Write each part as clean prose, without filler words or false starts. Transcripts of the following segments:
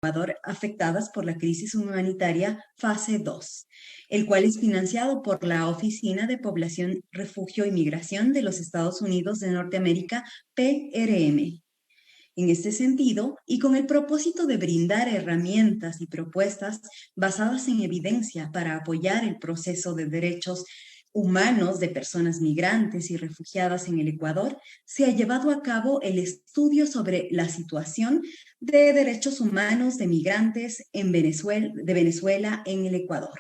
Ecuador afectadas por la crisis humanitaria fase 2, el cual es financiado por la Oficina de Población, Refugio y Migración de los Estados Unidos de Norteamérica, PRM. En este sentido, y con el propósito de brindar herramientas y propuestas basadas en evidencia para apoyar el proceso de derechos humanos de personas migrantes y refugiadas en el Ecuador, se ha llevado a cabo el estudio sobre la situación de derechos humanos de migrantes de Venezuela en el Ecuador.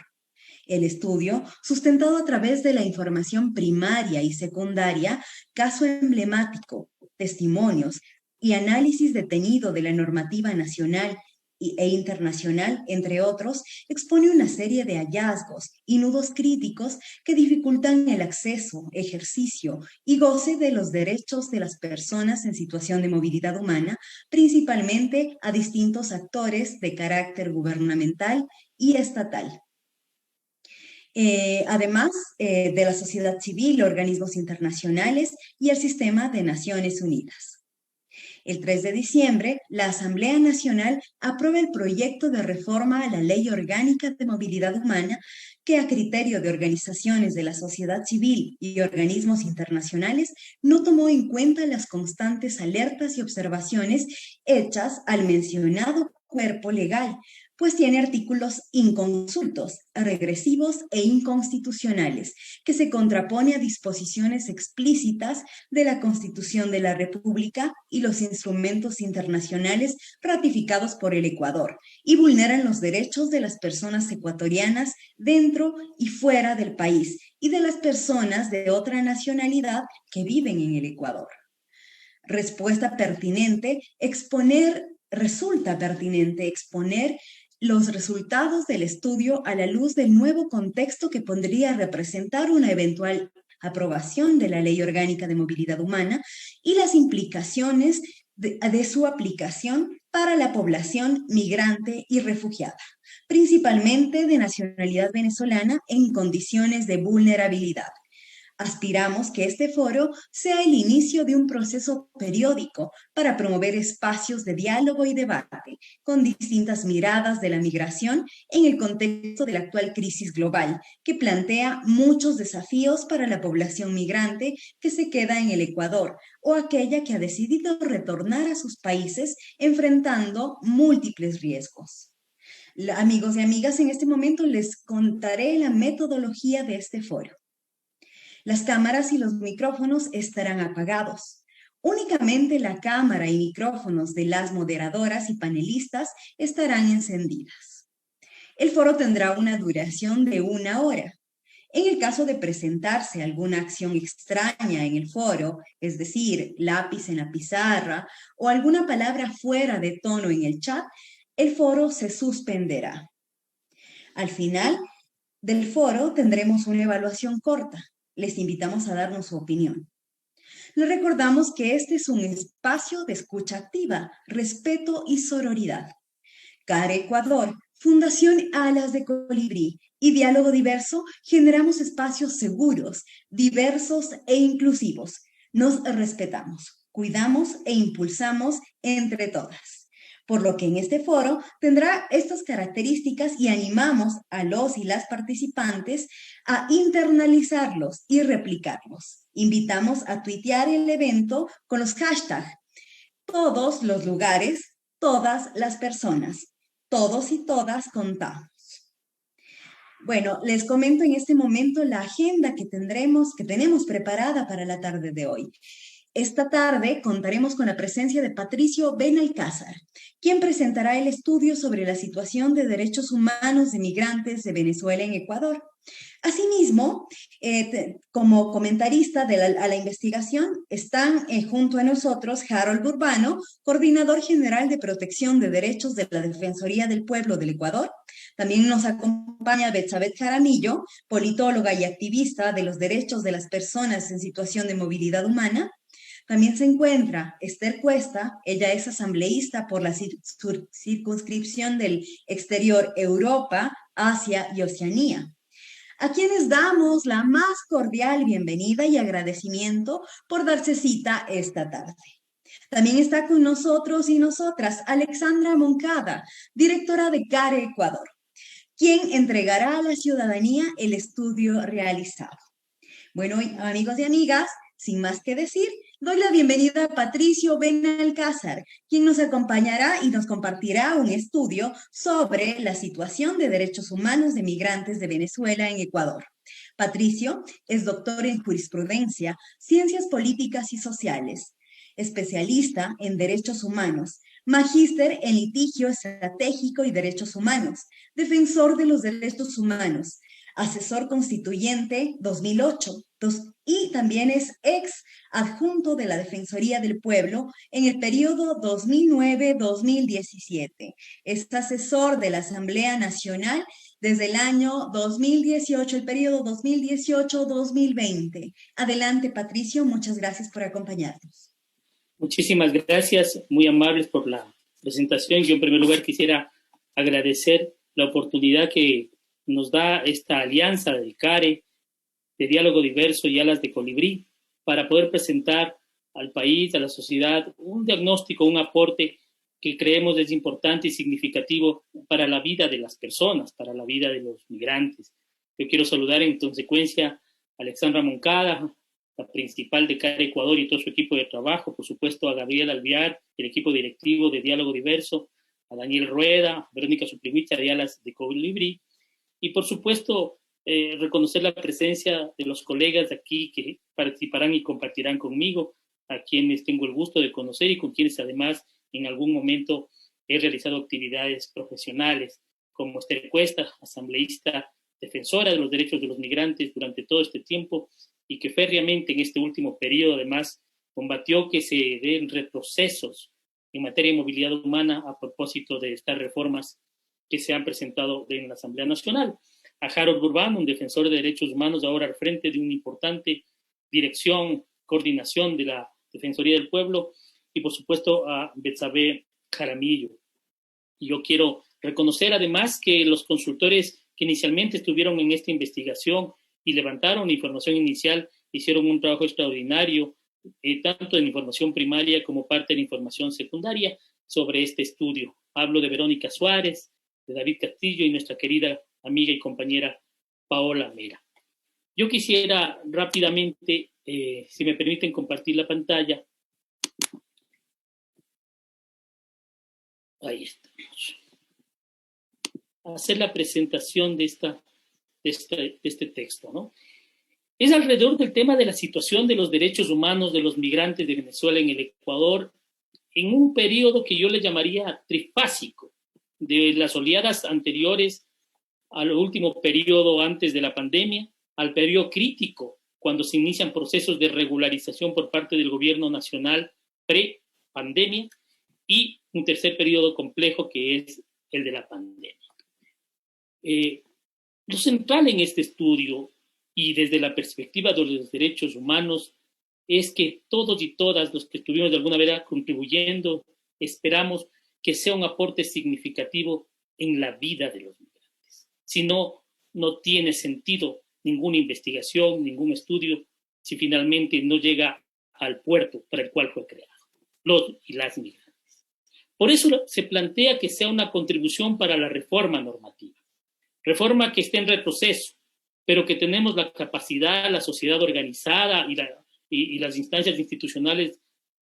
El estudio, sustentado a través de la información primaria y secundaria, caso emblemático, testimonios y análisis detenido de la normativa nacional e internacional, entre otros, expone una serie de hallazgos y nudos críticos que dificultan el acceso, ejercicio y goce de los derechos de las personas en situación de movilidad humana, principalmente a distintos actores de carácter gubernamental y estatal. Además de la sociedad civil, organismos internacionales y el sistema de Naciones Unidas. El 3 de diciembre, la Asamblea Nacional aprueba el proyecto de reforma a la Ley Orgánica de Movilidad Humana que, a criterio de organizaciones de la sociedad civil y organismos internacionales, no tomó en cuenta las constantes alertas y observaciones hechas al mencionado cuerpo legal, pues tiene artículos inconsultos, regresivos e inconstitucionales, que se contrapone a disposiciones explícitas de la Constitución de la República y los instrumentos internacionales ratificados por el Ecuador, y vulneran los derechos de las personas ecuatorianas dentro y fuera del país y de las personas de otra nacionalidad que viven en el Ecuador. Resulta pertinente exponer los resultados del estudio a la luz del nuevo contexto que podría representar una eventual aprobación de la Ley Orgánica de Movilidad Humana y las implicaciones de su aplicación para la población migrante y refugiada, principalmente de nacionalidad venezolana en condiciones de vulnerabilidad. Aspiramos que este foro sea el inicio de un proceso periódico para promover espacios de diálogo y debate con distintas miradas de la migración en el contexto de la actual crisis global, que plantea muchos desafíos para la población migrante que se queda en el Ecuador o aquella que ha decidido retornar a sus países enfrentando múltiples riesgos. Amigos y amigas, en este momento les contaré la metodología de este foro. Las cámaras y los micrófonos estarán apagados. Únicamente la cámara y micrófonos de las moderadoras y panelistas estarán encendidas. El foro tendrá una duración de 1 hora. En el caso de presentarse alguna acción extraña en el foro, es decir, lápiz en la pizarra o alguna palabra fuera de tono en el chat, el foro se suspenderá. Al final del foro tendremos una evaluación corta. Les invitamos a darnos su opinión. Les recordamos que este es un espacio de escucha activa, respeto y sororidad. CARE Ecuador, Fundación Alas de Colibrí y Diálogo Diverso generamos espacios seguros, diversos e inclusivos. Nos respetamos, cuidamos e impulsamos entre todas. Por lo que en este foro tendrá estas características y animamos a los y las participantes a internalizarlos y replicarlos. Invitamos a tuitear el evento con los hashtags todos los lugares, todas las personas, todos y todas contamos. Bueno, les comento en este momento la agenda que tenemos preparada para la tarde de hoy. Esta tarde contaremos con la presencia de Patricio Benalcázar, quien presentará el estudio sobre la situación de derechos humanos de migrantes de Venezuela en Ecuador. Asimismo, como comentarista a la investigación, están junto a nosotros Harold Urbano, coordinador general de protección de derechos de la Defensoría del Pueblo del Ecuador. También nos acompaña Betsabeth Jaramillo, politóloga y activista de los derechos de las personas en situación de movilidad humana. También se encuentra Esther Cuesta, ella es asambleísta por la circunscripción del exterior Europa, Asia y Oceanía, a quienes damos la más cordial bienvenida y agradecimiento por darse cita esta tarde. También está con nosotros y nosotras Alexandra Moncada, directora de CARE Ecuador, quien entregará a la ciudadanía el estudio realizado. Bueno, amigos y amigas, sin más que decir, doy la bienvenida a Patricio Benalcázar, quien nos acompañará y nos compartirá un estudio sobre la situación de derechos humanos de migrantes de Venezuela en Ecuador. Patricio es doctor en jurisprudencia, ciencias políticas y sociales, especialista en derechos humanos, magíster en litigio estratégico y derechos humanos, defensor de los derechos humanos, asesor constituyente 2008, y también es ex adjunto de la Defensoría del Pueblo en el periodo 2009-2017. Es asesor de la Asamblea Nacional desde el año 2018, el periodo 2018-2020. Adelante, Patricio, muchas gracias por acompañarnos. Muchísimas gracias, muy amables por la presentación. Yo en primer lugar quisiera agradecer la oportunidad que nos da esta alianza del CARE, de Diálogo Diverso y Alas de Colibrí, para poder presentar al país, a la sociedad, un diagnóstico, un aporte que creemos es importante y significativo para la vida de las personas, para la vida de los migrantes. Yo quiero saludar en consecuencia a Alexandra Moncada, la principal de CARE Ecuador y todo su equipo de trabajo, por supuesto a Gabriel Alvear, el equipo directivo de Diálogo Diverso, a Daniel Rueda, a Verónica Suplivicha de Alas de Colibrí, y por supuesto reconocer la presencia de los colegas aquí que participarán y compartirán conmigo, a quienes tengo el gusto de conocer y con quienes además en algún momento he realizado actividades profesionales, como Esther Cuesta, asambleísta defensora de los derechos de los migrantes durante todo este tiempo, y que férreamente en este último periodo además combatió que se den retrocesos en materia de movilidad humana a propósito de estas reformas que se han presentado en la Asamblea Nacional. A Harold Burbán, un defensor de derechos humanos ahora al frente de una importante dirección, coordinación de la Defensoría del Pueblo, y por supuesto a Betsabe Jaramillo. Y yo quiero reconocer además que los consultores que inicialmente estuvieron en esta investigación y levantaron la información inicial hicieron un trabajo extraordinario, tanto en información primaria como parte de la información secundaria sobre este estudio. Hablo de Verónica Suárez, de David Castillo y nuestra querida amiga y compañera Paola Mera. Yo quisiera rápidamente, si me permiten compartir la pantalla. Ahí estamos. Hacer la presentación de este texto, ¿no? Es alrededor del tema de la situación de los derechos humanos de los migrantes de Venezuela en el Ecuador, en un periodo que yo le llamaría trifásico, de las oleadas anteriores al último periodo antes de la pandemia, al periodo crítico, cuando se inician procesos de regularización por parte del gobierno nacional pre-pandemia, y un tercer periodo complejo que es el de la pandemia. Lo central en este estudio y desde la perspectiva de los derechos humanos es que todos y todas los que estuvimos de alguna manera contribuyendo esperamos que sea un aporte significativo en la vida de los migrantes. Si no, no tiene sentido ninguna investigación, ningún estudio, si finalmente no llega al puerto para el cual fue creado, los y las migrantes. Por eso se plantea que sea una contribución para la reforma normativa. Reforma que esté en retroceso, pero que tenemos la capacidad, la sociedad organizada y las instancias institucionales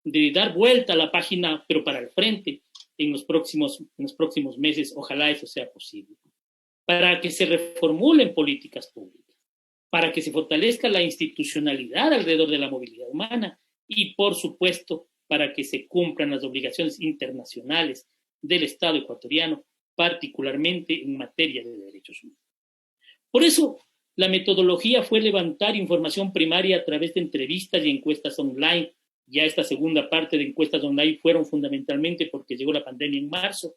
de dar vuelta a la página, pero para el frente, en los próximos meses. Ojalá eso sea posible. Para que se reformulen políticas públicas, para que se fortalezca la institucionalidad alrededor de la movilidad humana y, por supuesto, para que se cumplan las obligaciones internacionales del Estado ecuatoriano, particularmente en materia de derechos humanos. Por eso, la metodología fue levantar información primaria a través de entrevistas y encuestas online. Ya esta segunda parte de encuestas online fueron fundamentalmente porque llegó la pandemia en marzo,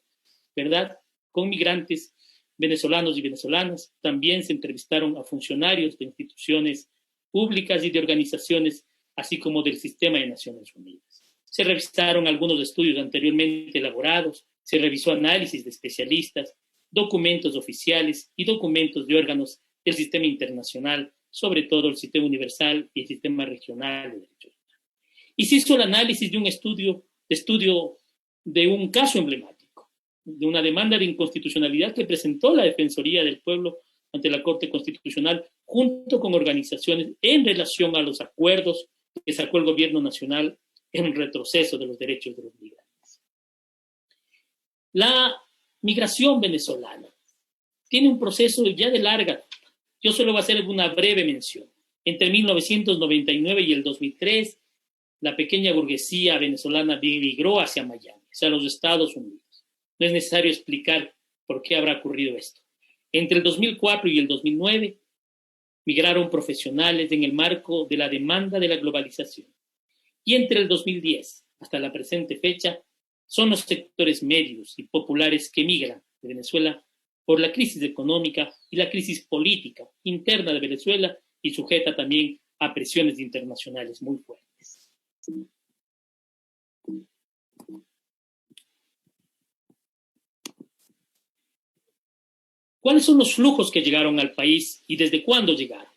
¿verdad? Con migrantes venezolanos y venezolanas. También se entrevistaron a funcionarios de instituciones públicas y de organizaciones, así como del sistema de Naciones Unidas. Se revisaron algunos estudios anteriormente elaborados, se revisó análisis de especialistas, documentos oficiales y documentos de órganos del sistema internacional, sobre todo el sistema universal y el sistema regional de derechos humanos. y se hizo el análisis de un estudio de un caso emblemático, de una demanda de inconstitucionalidad que presentó la Defensoría del Pueblo ante la Corte Constitucional, junto con organizaciones en relación a los acuerdos que sacó el gobierno nacional en el retroceso de los derechos de los migrantes. La migración venezolana tiene un proceso ya de larga data. Yo solo voy a hacer una breve mención. Entre 1999 y el 2003, la pequeña burguesía venezolana migró hacia Miami, hacia los Estados Unidos. No es necesario explicar por qué habrá ocurrido esto. Entre el 2004 y el 2009, migraron profesionales en el marco de la demanda de la globalización. Y entre el 2010 hasta la presente fecha, son los sectores medios y populares que migran de Venezuela por la crisis económica y la crisis política interna de Venezuela y sujeta también a presiones internacionales muy fuertes. ¿Cuáles son los flujos que llegaron al país y desde cuándo llegaron?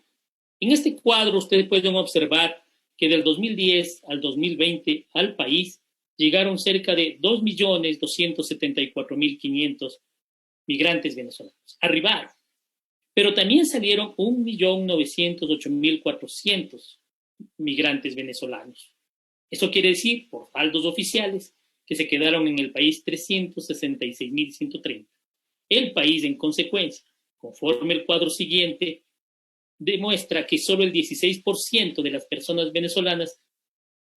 En este cuadro ustedes pueden observar que del 2010 al 2020 al país llegaron cerca de 2.274.500 migrantes venezolanos. Arribaron, pero también salieron 1.908.400 migrantes venezolanos. Eso quiere decir, por saldos oficiales, que se quedaron en el país 366.130. El país, en consecuencia, conforme el cuadro siguiente, demuestra que solo el 16% de las personas venezolanas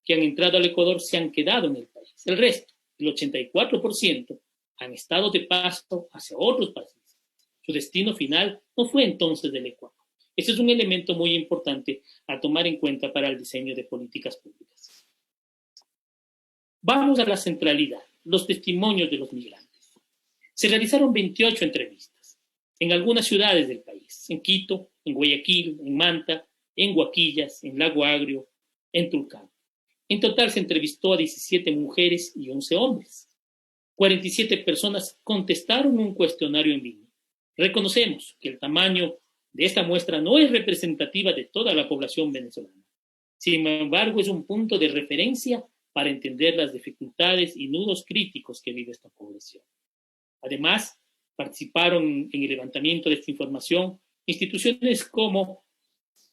que han entrado al Ecuador se han quedado en el país. El resto, el 84%, han estado de paso hacia otros países. Su destino final no fue entonces del Ecuador. Ese es un elemento muy importante a tomar en cuenta para el diseño de políticas públicas. Vamos a la centralidad, los testimonios de los migrantes. Se realizaron 28 entrevistas en algunas ciudades del país, en Quito, en Guayaquil, en Manta, en Huaquillas, en Lago Agrio, en Tulcán. En total se entrevistó a 17 mujeres y 11 hombres. 47 personas contestaron un cuestionario en línea. Reconocemos que el tamaño de esta muestra no es representativa de toda la población venezolana. Sin embargo, es un punto de referencia para entender las dificultades y nudos críticos que vive esta población. Además, participaron en el levantamiento de esta información instituciones como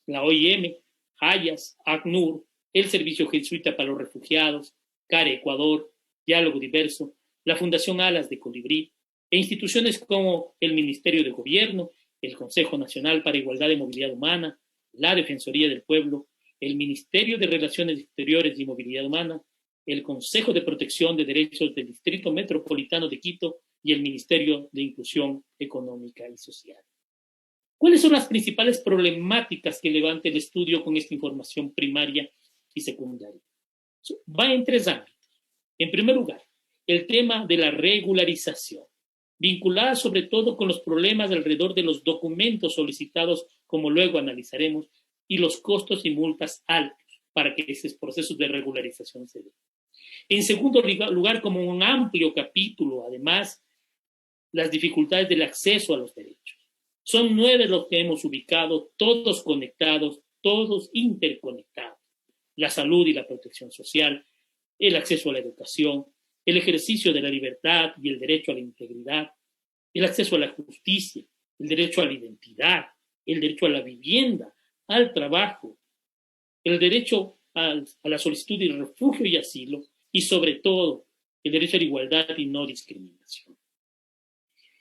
la OIM, Hayas, ACNUR, el Servicio Jesuita para los Refugiados, CARE Ecuador, Diálogo Diverso, la Fundación Alas de Colibrí, e instituciones como el Ministerio de Gobierno, el Consejo Nacional para Igualdad y Movilidad Humana, la Defensoría del Pueblo, el Ministerio de Relaciones Exteriores y Movilidad Humana, el Consejo de Protección de Derechos del Distrito Metropolitano de Quito y el Ministerio de Inclusión Económica y Social. ¿Cuáles son las principales problemáticas que levanta el estudio con esta información primaria y secundaria? Va en tres ámbitos. En primer lugar, el tema de la regularización, vinculada sobre todo con los problemas alrededor de los documentos solicitados, como luego analizaremos, y los costos y multas altos para que esos procesos de regularización se den. En segundo lugar, como un amplio capítulo, además, las dificultades del acceso a los derechos. Son 9 los que hemos ubicado, todos conectados, todos interconectados. La salud y la protección social, el acceso a la educación, el ejercicio de la libertad y el derecho a la integridad, el acceso a la justicia, el derecho a la identidad, el derecho a la vivienda, al trabajo, el derecho a la solicitud de refugio y asilo, y sobre todo el derecho a la igualdad y no discriminación.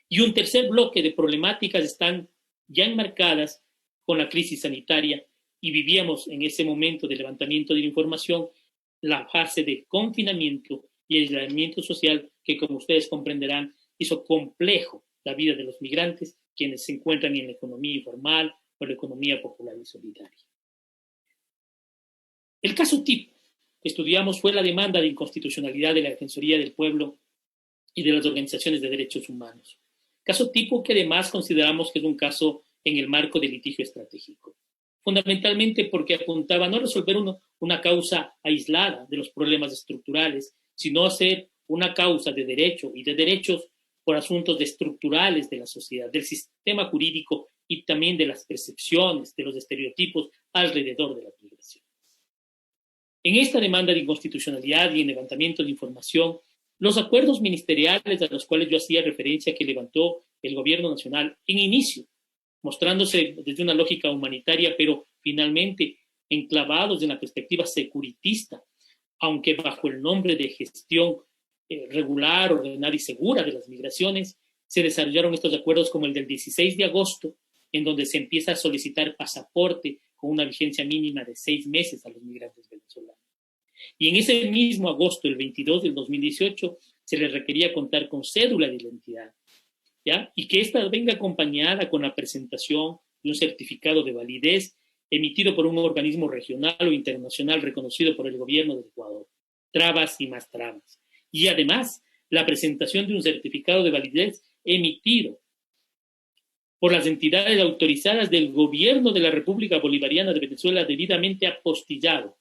Y un tercer bloque de problemáticas están ya enmarcadas con la crisis sanitaria y vivíamos en ese momento de levantamiento de la información la fase de confinamiento y aislamiento social que, como ustedes comprenderán, hizo complejo la vida de los migrantes, quienes se encuentran en la economía informal o la economía popular y solidaria. El caso tipo que estudiamos fue la demanda de inconstitucionalidad de la Defensoría del Pueblo y de las organizaciones de derechos humanos. Caso tipo que además consideramos que es un caso en el marco del litigio estratégico, fundamentalmente porque apuntaba no a resolver una causa aislada de los problemas estructurales, sino a ser una causa de derecho y de derechos por asuntos estructurales de la sociedad, del sistema jurídico y también de las percepciones, de los estereotipos alrededor de la migración. En esta demanda de inconstitucionalidad y en levantamiento de información, los acuerdos ministeriales a los cuales yo hacía referencia que levantó el gobierno nacional en inicio, mostrándose desde una lógica humanitaria, pero finalmente enclavados en la perspectiva securitista, aunque bajo el nombre de gestión regular, ordenada y segura de las migraciones, se desarrollaron estos acuerdos como el del 16 de agosto, en donde se empieza a solicitar pasaporte con una vigencia mínima de 6 meses a los migrantes venezolanos. Y en ese mismo agosto, el 22 del 2018, se les requería contar con cédula de identidad, ¿ya? Y que ésta venga acompañada con la presentación de un certificado de validez emitido por un organismo regional o internacional reconocido por el gobierno del Ecuador. Trabas y más trabas. Y además, la presentación de un certificado de validez emitido por las entidades autorizadas del gobierno de la República Bolivariana de Venezuela debidamente apostillado.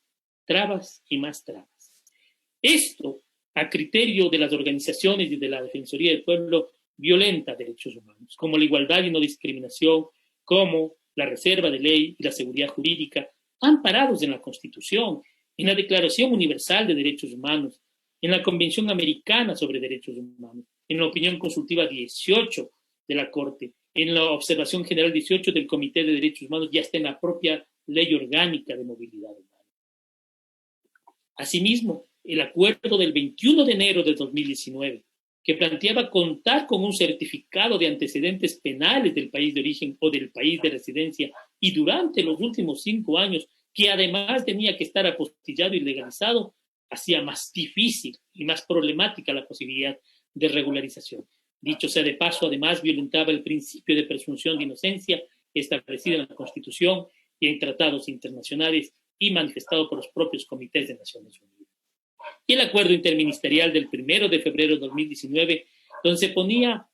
Trabas y más trabas. Esto, a criterio de las organizaciones y de la Defensoría del Pueblo, violenta derechos humanos, como la igualdad y no discriminación, como la reserva de ley y la seguridad jurídica, amparados en la Constitución, en la Declaración Universal de Derechos Humanos, en la Convención Americana sobre Derechos Humanos, en la Opinión Consultiva 18 de la Corte, en la Observación General 18 del Comité de Derechos Humanos y hasta en la propia Ley Orgánica de Movilidad Humana. Asimismo, el acuerdo del 21 de enero de 2019, que planteaba contar con un certificado de antecedentes penales del país de origen o del país de residencia y durante los últimos 5 años, que además tenía que estar apostillado y legalizado, hacía más difícil y más problemática la posibilidad de regularización. Dicho sea de paso, además violentaba el principio de presunción de inocencia establecido en la Constitución y en tratados internacionales y manifestado por los propios comités de Naciones Unidas. Y el acuerdo interministerial del 1 de febrero de 2019, donde se ponía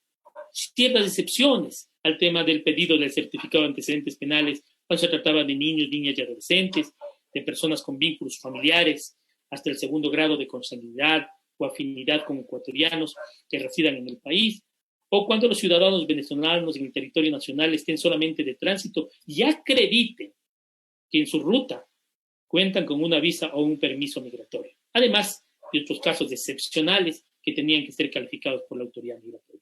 ciertas excepciones al tema del pedido del certificado de antecedentes penales cuando se trataba de niños, niñas y adolescentes, de personas con vínculos familiares hasta el 2º grado de consanguinidad o afinidad con ecuatorianos que residan en el país, o cuando los ciudadanos venezolanos en el territorio nacional estén solamente de tránsito y acrediten que en su ruta cuentan con una visa o un permiso migratorio, además de otros casos excepcionales que tenían que ser calificados por la autoridad migratoria.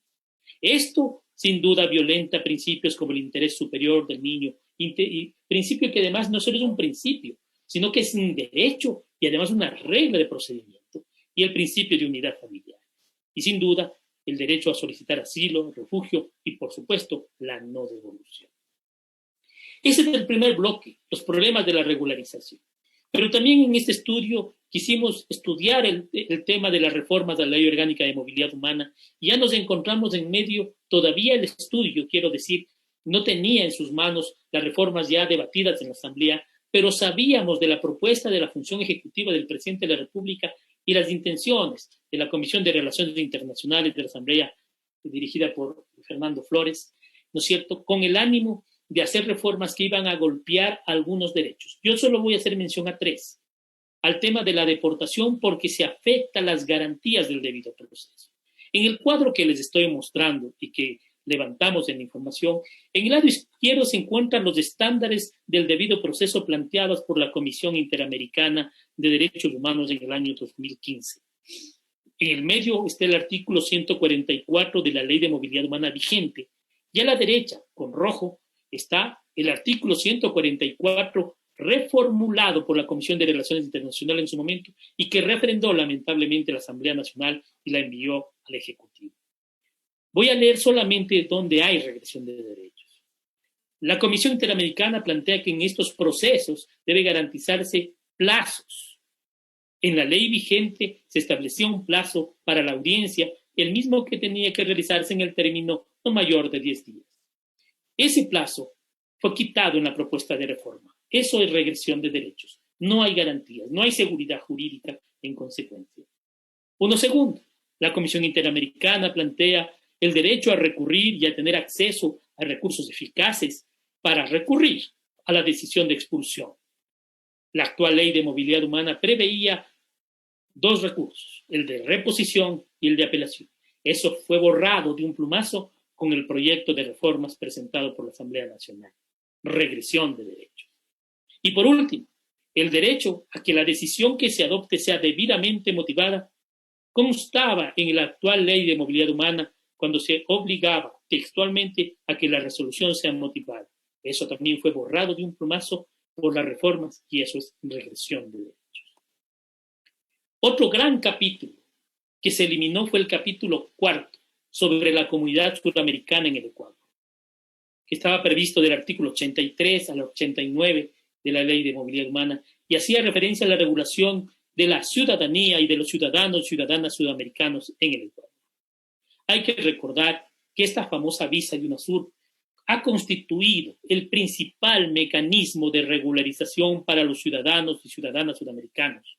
Esto, sin duda, violenta principios como el interés superior del niño, y principio que además no solo es un principio, sino que es un derecho y además una regla de procedimiento, y el principio de unidad familiar. Y sin duda, el derecho a solicitar asilo, refugio y, por supuesto, la no devolución. Ese es el primer bloque, los problemas de la regularización. Pero también en este estudio quisimos estudiar el tema de las reformas a la Ley Orgánica de Movilidad Humana y ya nos encontramos en medio, todavía el estudio, quiero decir, no tenía en sus manos las reformas ya debatidas en la Asamblea, pero sabíamos de la propuesta de la función ejecutiva del presidente de la República y las intenciones de la Comisión de Relaciones Internacionales de la Asamblea, dirigida por Fernando Flores, ¿no es cierto?, con el ánimo de hacer reformas que iban a golpear algunos derechos. Yo solo voy a hacer mención a 3. Al tema de la deportación porque se afecta las garantías del debido proceso. En el cuadro que les estoy mostrando y que levantamos en la información, en el lado izquierdo se encuentran los estándares del debido proceso planteados por la Comisión Interamericana de Derechos Humanos en el año 2015. En el medio está el artículo 144 de la Ley de Movilidad Humana vigente y a la derecha, con rojo, está el artículo 144 reformulado por la Comisión de Relaciones Internacionales en su momento y que refrendó lamentablemente la Asamblea Nacional y la envió al Ejecutivo. Voy a leer solamente donde hay regresión de derechos. La Comisión Interamericana plantea que en estos procesos debe garantizarse plazos. En la ley vigente se estableció un plazo para la audiencia, el mismo que tenía que realizarse en el término no mayor de 10 días. Ese plazo fue quitado en la propuesta de reforma. Eso es regresión de derechos. No hay garantías, no hay seguridad jurídica en consecuencia. Segundo, la Comisión Interamericana plantea el derecho a recurrir y a tener acceso a recursos eficaces para recurrir a la decisión de expulsión. La actual Ley de Movilidad Humana preveía 2 recursos, el de reposición y el de apelación. Eso fue borrado de un plumazo con el proyecto de reformas presentado por la Asamblea Nacional. Regresión de derechos. Y por último, El derecho a que la decisión que se adopte sea debidamente motivada constaba en la actual Ley de Movilidad Humana cuando se obligaba textualmente a que la resolución sea motivada. Eso también fue borrado de un plumazo por las reformas y eso es regresión de derechos. Otro gran capítulo que se eliminó fue el capítulo 4 sobre la comunidad suramericana en el Ecuador, que estaba previsto del artículo 83 al 89 de la Ley de Movilidad Humana y hacía referencia a la regulación de la ciudadanía y de los ciudadanos y ciudadanas sudamericanos en el Ecuador. Hay que recordar que esta famosa visa de UNASUR ha constituido el principal mecanismo de regularización para los ciudadanos y ciudadanas sudamericanos.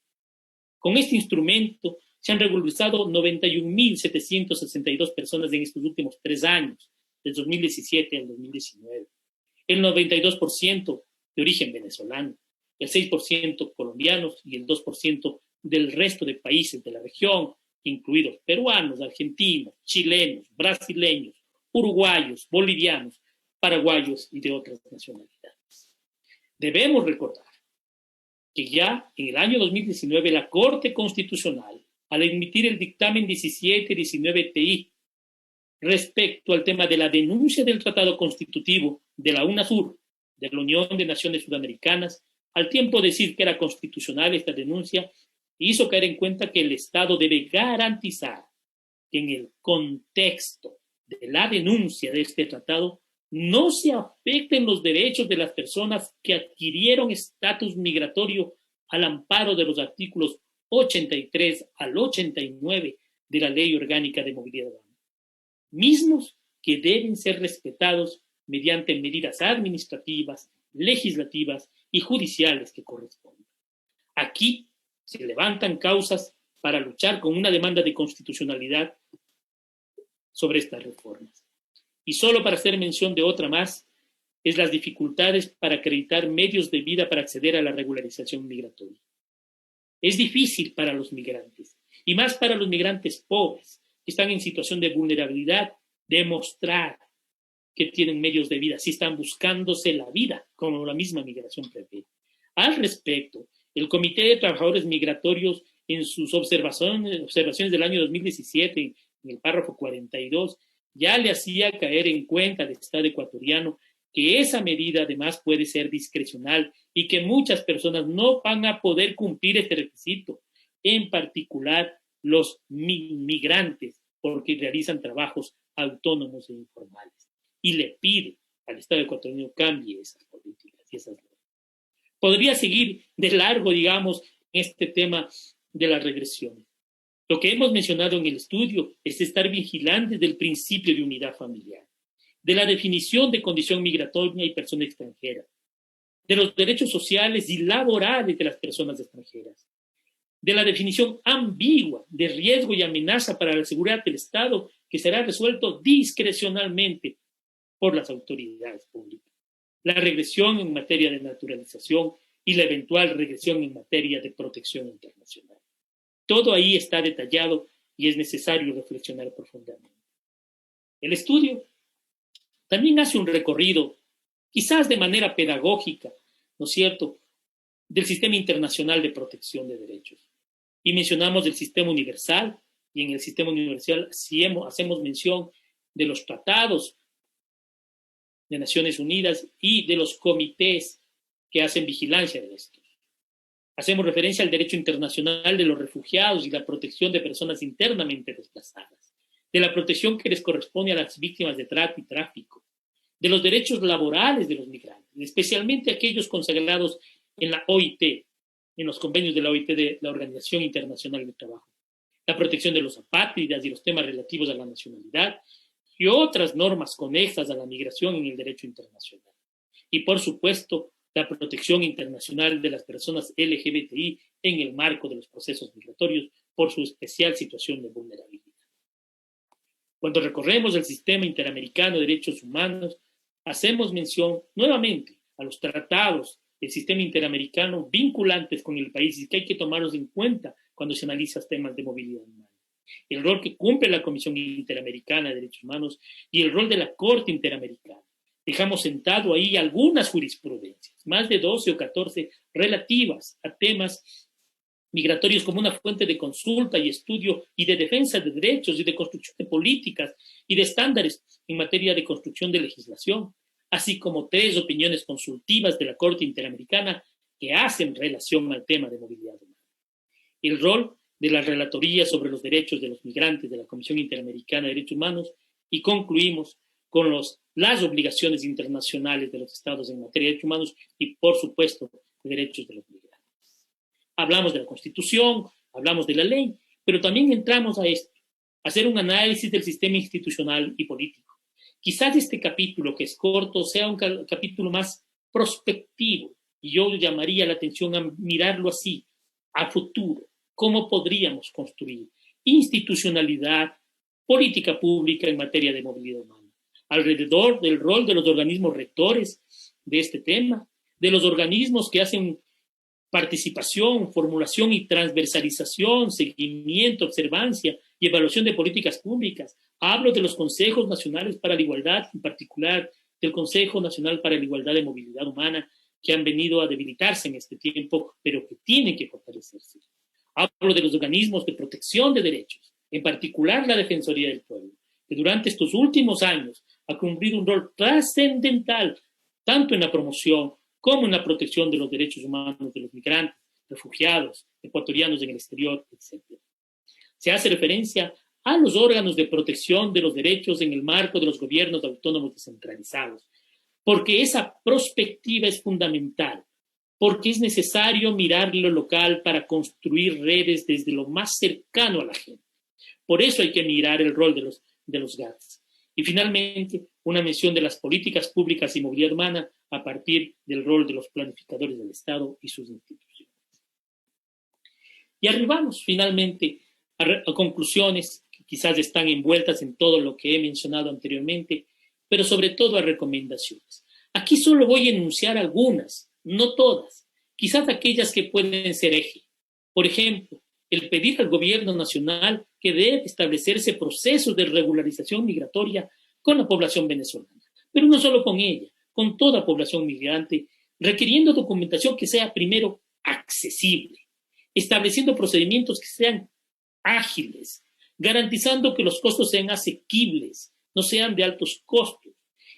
Con este instrumento se han regularizado 91.762 personas en estos últimos 3 años, del 2017 al 2019. El 92% de origen venezolano, el 6% colombianos y el 2% del resto de países de la región, incluidos peruanos, argentinos, chilenos, brasileños, uruguayos, bolivianos, paraguayos y de otras nacionalidades. Debemos recordar que ya en el año 2019 la Corte Constitucional, al emitir el dictamen 1719 TI respecto al tema de la denuncia del Tratado Constitutivo de la UNASUR, de la Unión de Naciones Sudamericanas, al tiempo de decir que era constitucional esta denuncia, hizo caer en cuenta que el Estado debe garantizar que en el contexto de la denuncia de este tratado no se afecten los derechos de las personas que adquirieron estatus migratorio al amparo de los artículos 83 al 89 de la Ley Orgánica de Movilidad Humana, mismos que deben ser respetados mediante medidas administrativas, legislativas y judiciales que correspondan. Aquí se levantan causas para luchar con una demanda de constitucionalidad sobre estas reformas. Y solo para hacer mención de otra más, es las dificultades para acreditar medios de vida para acceder a la regularización migratoria. Es difícil para los migrantes, y más para los migrantes pobres, que están en situación de vulnerabilidad, demostrar que tienen medios de vida, si están buscándose la vida, como la misma migración prevé. Al respecto, el Comité de Trabajadores Migratorios, en sus observaciones del año 2017, en el párrafo 42, ya le hacía caer en cuenta al Estado ecuatoriano que esa medida además puede ser discrecional y que muchas personas no van a poder cumplir este requisito, en particular los migrantes, porque realizan trabajos autónomos e informales. Y le pide al Estado ecuatoriano cambie esas políticas y esas leyes. Podría seguir de largo, digamos, en este tema de las regresiones. Lo que hemos mencionado en el estudio es estar vigilantes del principio de unidad familiar, de la definición de condición migratoria y persona extranjera, de los derechos sociales y laborales de las personas extranjeras, de la definición ambigua de riesgo y amenaza para la seguridad del Estado que será resuelto discrecionalmente por las autoridades públicas, la regresión en materia de naturalización y la eventual regresión en materia de protección internacional. Todo ahí está detallado y es necesario reflexionar profundamente. El estudio también hace un recorrido, quizás de manera pedagógica, ¿no es cierto?, del sistema internacional de protección de derechos. Y mencionamos el sistema universal, y en el sistema universal hacemos mención de los tratados de Naciones Unidas y de los comités que hacen vigilancia de esto. Hacemos referencia al derecho internacional de los refugiados y la protección de personas internamente desplazadas, de la protección que les corresponde a las víctimas de trata y tráfico, de los derechos laborales de los migrantes, especialmente aquellos consagrados en la OIT, en los convenios de la OIT, de la Organización Internacional del Trabajo, la protección de los apátridas y los temas relativos a la nacionalidad y otras normas conexas a la migración en el derecho internacional. Y por supuesto, la protección internacional de las personas LGBTI en el marco de los procesos migratorios por su especial situación de vulnerabilidad. Cuando recorremos el sistema interamericano de derechos humanos, hacemos mención nuevamente a los tratados del sistema interamericano vinculantes con el país y que hay que tomarlos en cuenta cuando se analizan temas de movilidad humana. El rol que cumple la Comisión Interamericana de Derechos Humanos y el rol de la Corte Interamericana. Dejamos sentado ahí algunas jurisprudencias, más de 12 o 14 relativas a temas migratorios como una fuente de consulta y estudio y de defensa de derechos y de construcción de políticas y de estándares en materia de construcción de legislación, así como 3 opiniones consultivas de la Corte Interamericana que hacen relación al tema de movilidad humana. El rol de la Relatoría sobre los Derechos de los Migrantes de la Comisión Interamericana de Derechos Humanos, y concluimos con las obligaciones internacionales de los Estados en materia de derechos humanos y, por supuesto, de derechos de los migrantes. Hablamos de la Constitución, hablamos de la ley, pero también entramos a esto, a hacer un análisis del sistema institucional y político. Quizás este capítulo, que es corto, sea un capítulo más prospectivo, y yo llamaría la atención a mirarlo así, a futuro, cómo podríamos construir institucionalidad, política pública en materia de movilidad humana, alrededor del rol de los organismos rectores de este tema, de los organismos que hacen participación, formulación y transversalización, seguimiento, observancia y evaluación de políticas públicas. Hablo de los consejos nacionales para la igualdad, en particular del Consejo Nacional para la Igualdad de Movilidad Humana, que han venido a debilitarse en este tiempo, pero que tienen que fortalecerse. Hablo de los organismos de protección de derechos, en particular la Defensoría del Pueblo, que durante estos últimos años ha cumplido un rol trascendental, tanto en la promoción como en la protección de los derechos humanos de los migrantes, refugiados, ecuatorianos en el exterior, etc. Se hace referencia a los órganos de protección de los derechos en el marco de los gobiernos autónomos descentralizados, porque esa perspectiva es fundamental, porque es necesario mirar lo local para construir redes desde lo más cercano a la gente. Por eso hay que mirar el rol de los GATS. Y finalmente, una mención de las políticas públicas y movilidad humana a partir del rol de los planificadores del Estado y sus instituciones. Y arribamos finalmente a conclusiones que quizás están envueltas en todo lo que he mencionado anteriormente, pero sobre todo a recomendaciones. Aquí solo voy a enunciar algunas, no todas, quizás aquellas que pueden ser eje. Por ejemplo, el pedir al gobierno nacional que debe establecerse procesos de regularización migratoria con la población venezolana, pero no solo con ella, con toda población migrante, requiriendo documentación que sea primero accesible, estableciendo procedimientos que sean ágiles, garantizando que los costos sean asequibles, no sean de altos costos,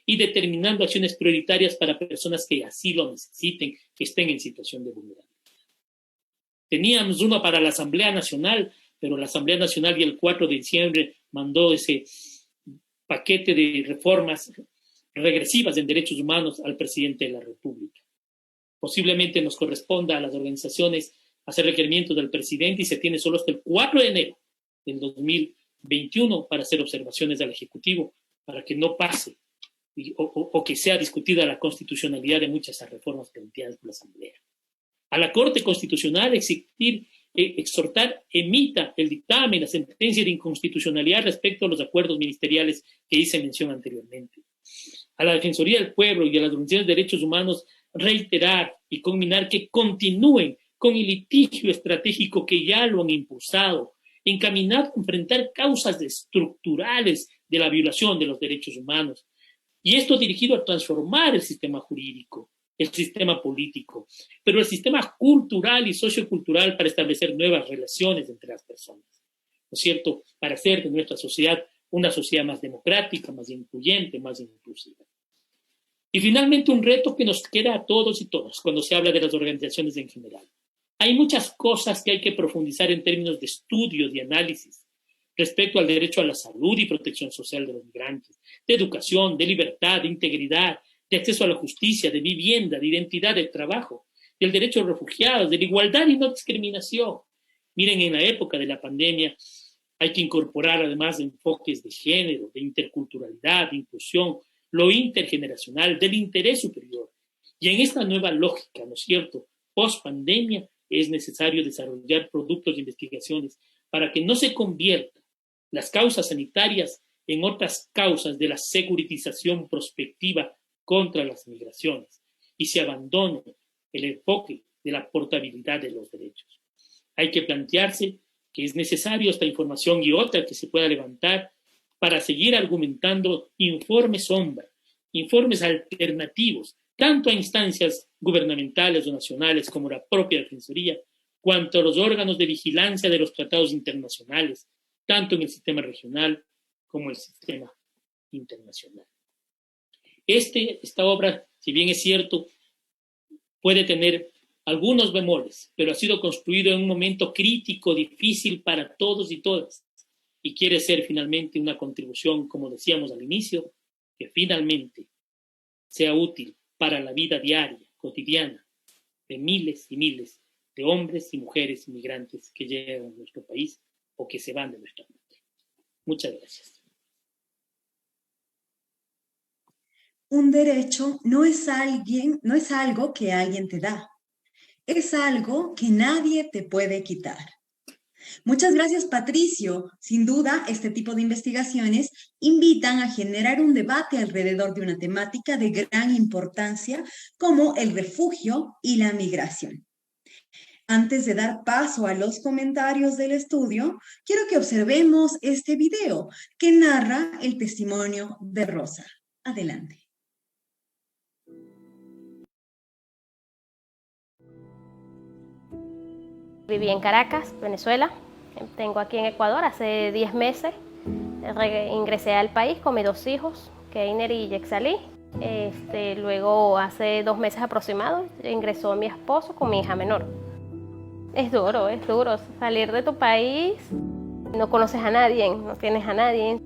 y determinando acciones prioritarias para personas que así lo necesiten, que estén en situación de vulnerabilidad. Teníamos uno para la Asamblea Nacional, pero la Asamblea Nacional y el 4 de diciembre mandó ese paquete de reformas regresivas en derechos humanos al presidente de la República. Posiblemente nos corresponda a las organizaciones hacer requerimientos del presidente y se tiene solo hasta el 4 de enero del 2021 para hacer observaciones al Ejecutivo, para que no pase o que sea discutida la constitucionalidad de muchas reformas planteadas por la Asamblea. A la Corte Constitucional exhortar, emita el dictamen, la sentencia de inconstitucionalidad respecto a los acuerdos ministeriales que hice mención anteriormente. A la Defensoría del Pueblo y a las organizaciones de derechos humanos reiterar y culminar que continúen con el litigio estratégico que ya lo han impulsado, encaminado a enfrentar causas estructurales de la violación de los derechos humanos. Y esto dirigido a transformar el sistema jurídico, el sistema político, pero el sistema cultural y sociocultural para establecer nuevas relaciones entre las personas, ¿no es cierto? Para hacer de nuestra sociedad una sociedad más democrática, más incluyente, más inclusiva. Y finalmente un reto que nos queda a todos y todas cuando se habla de las organizaciones en general. Hay muchas cosas que hay que profundizar en términos de estudio, de análisis, respecto al derecho a la salud y protección social de los migrantes, de educación, de libertad, de integridad, de acceso a la justicia, de vivienda, de identidad, de trabajo, del derecho a los refugiados, de la igualdad y no discriminación. Miren, en la época de la pandemia hay que incorporar además enfoques de género, de interculturalidad, de inclusión, lo intergeneracional, del interés superior. Y en esta nueva lógica, ¿no es cierto?, post-pandemia, es necesario desarrollar productos de investigaciones para que no se conviertan las causas sanitarias en otras causas de la securitización prospectiva contra las migraciones y se abandone el enfoque de la portabilidad de los derechos. Hay que plantearse que es necesario esta información y otra que se pueda levantar para seguir argumentando informes sombra informes alternativos, tanto a instancias gubernamentales o nacionales como la propia Defensoría, cuanto a los órganos de vigilancia de los tratados internacionales, tanto en el sistema regional como en el sistema internacional. Esta obra, si bien es cierto, puede tener algunos bemoles, pero ha sido construido en un momento crítico, difícil para todos y todas, y quiere ser finalmente una contribución, como decíamos al inicio, que finalmente sea útil para la vida diaria, cotidiana, de miles y miles de hombres y mujeres inmigrantes que llegan a nuestro país o que se van de nuestra patria. Muchas gracias. Un derecho no es algo que alguien te da, es algo que nadie te puede quitar. Muchas gracias, Patricio. Sin duda, este tipo de investigaciones invitan a generar un debate alrededor de una temática de gran importancia como el refugio y la migración. Antes de dar paso a los comentarios del estudio, quiero que observemos este video que narra el testimonio de Rosa. Adelante. Viví en Caracas, Venezuela. Tengo aquí en Ecuador hace 10 meses. Ingresé al país con mis 2 hijos, Keiner y Yexalí. Luego, hace 2 meses aproximados, ingresó mi esposo con mi hija menor. Es duro salir de tu país. No conoces a nadie, no tienes a nadie.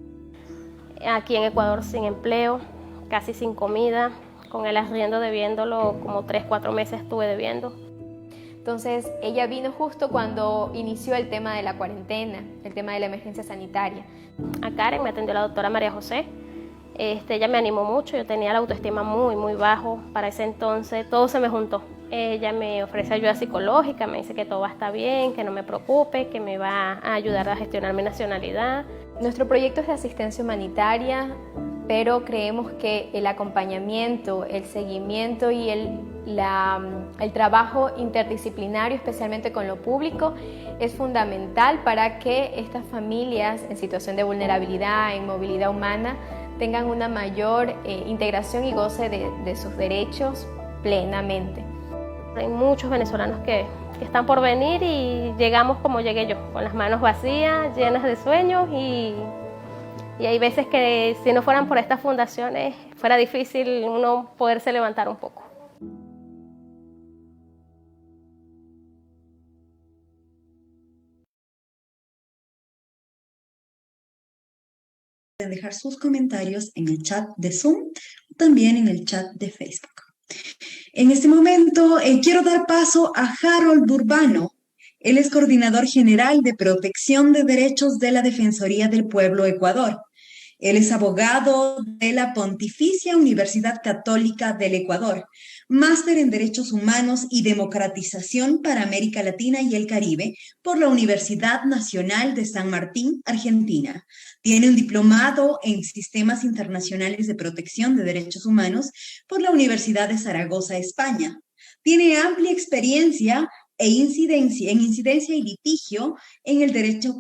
Aquí en Ecuador sin empleo, casi sin comida, con el arriendo debiéndolo, como 3-4 meses estuve debiendo. Entonces, ella vino justo cuando inició el tema de la cuarentena, el tema de la emergencia sanitaria. A Karen me atendió la doctora María José. Ella me animó mucho, yo tenía la autoestima muy, muy bajo para ese entonces, todo se me juntó. Ella me ofrece ayuda psicológica, me dice que todo va a estar bien, que no me preocupe, que me va a ayudar a gestionar mi nacionalidad. Nuestro proyecto es de asistencia humanitaria, pero creemos que el acompañamiento, el seguimiento y el trabajo interdisciplinario, especialmente con lo público, es fundamental para que estas familias en situación de vulnerabilidad, en movilidad humana, tengan una mayor integración y goce de sus derechos plenamente. Hay muchos venezolanos que están por venir y llegamos como llegué yo, con las manos vacías, llenas de sueños y hay veces que si no fueran por estas fundaciones fuera difícil uno poderse levantar un poco. Pueden dejar sus comentarios en el chat de Zoom o también en el chat de Facebook. En este momento quiero dar paso a Harold Urbano. Él es coordinador general de protección de derechos de la Defensoría del Pueblo Ecuador. Él es abogado de la Pontificia Universidad Católica del Ecuador, máster en Derechos Humanos y Democratización para América Latina y el Caribe por la Universidad Nacional de San Martín, Argentina. Tiene un diplomado en Sistemas Internacionales de Protección de Derechos Humanos por la Universidad de Zaragoza, España. Tiene amplia experiencia en incidencia y litigio en derecho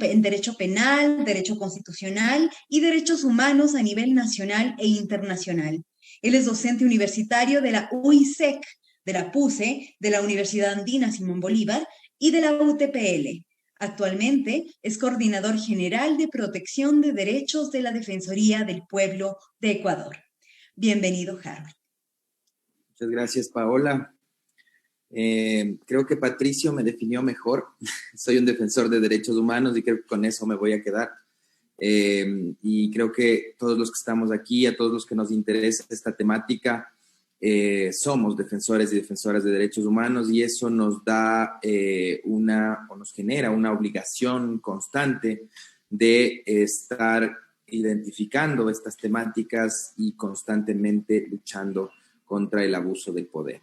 penal, derecho constitucional y derechos humanos a nivel nacional e internacional. Él es docente universitario de la UISEC, de la PUCE, de la Universidad Andina Simón Bolívar y de la UTPL. Actualmente es coordinador general de protección de derechos de la Defensoría del Pueblo de Ecuador. Bienvenido, Harold. Muchas gracias, Paola. Creo que Patricio me definió mejor. Soy un defensor de derechos humanos y creo que con eso me voy a quedar. Y creo que todos los que estamos aquí, a todos los que nos interesa esta temática, somos defensores y defensoras de derechos humanos y eso nos da nos genera una obligación constante de estar identificando estas temáticas y constantemente luchando contra el abuso del poder.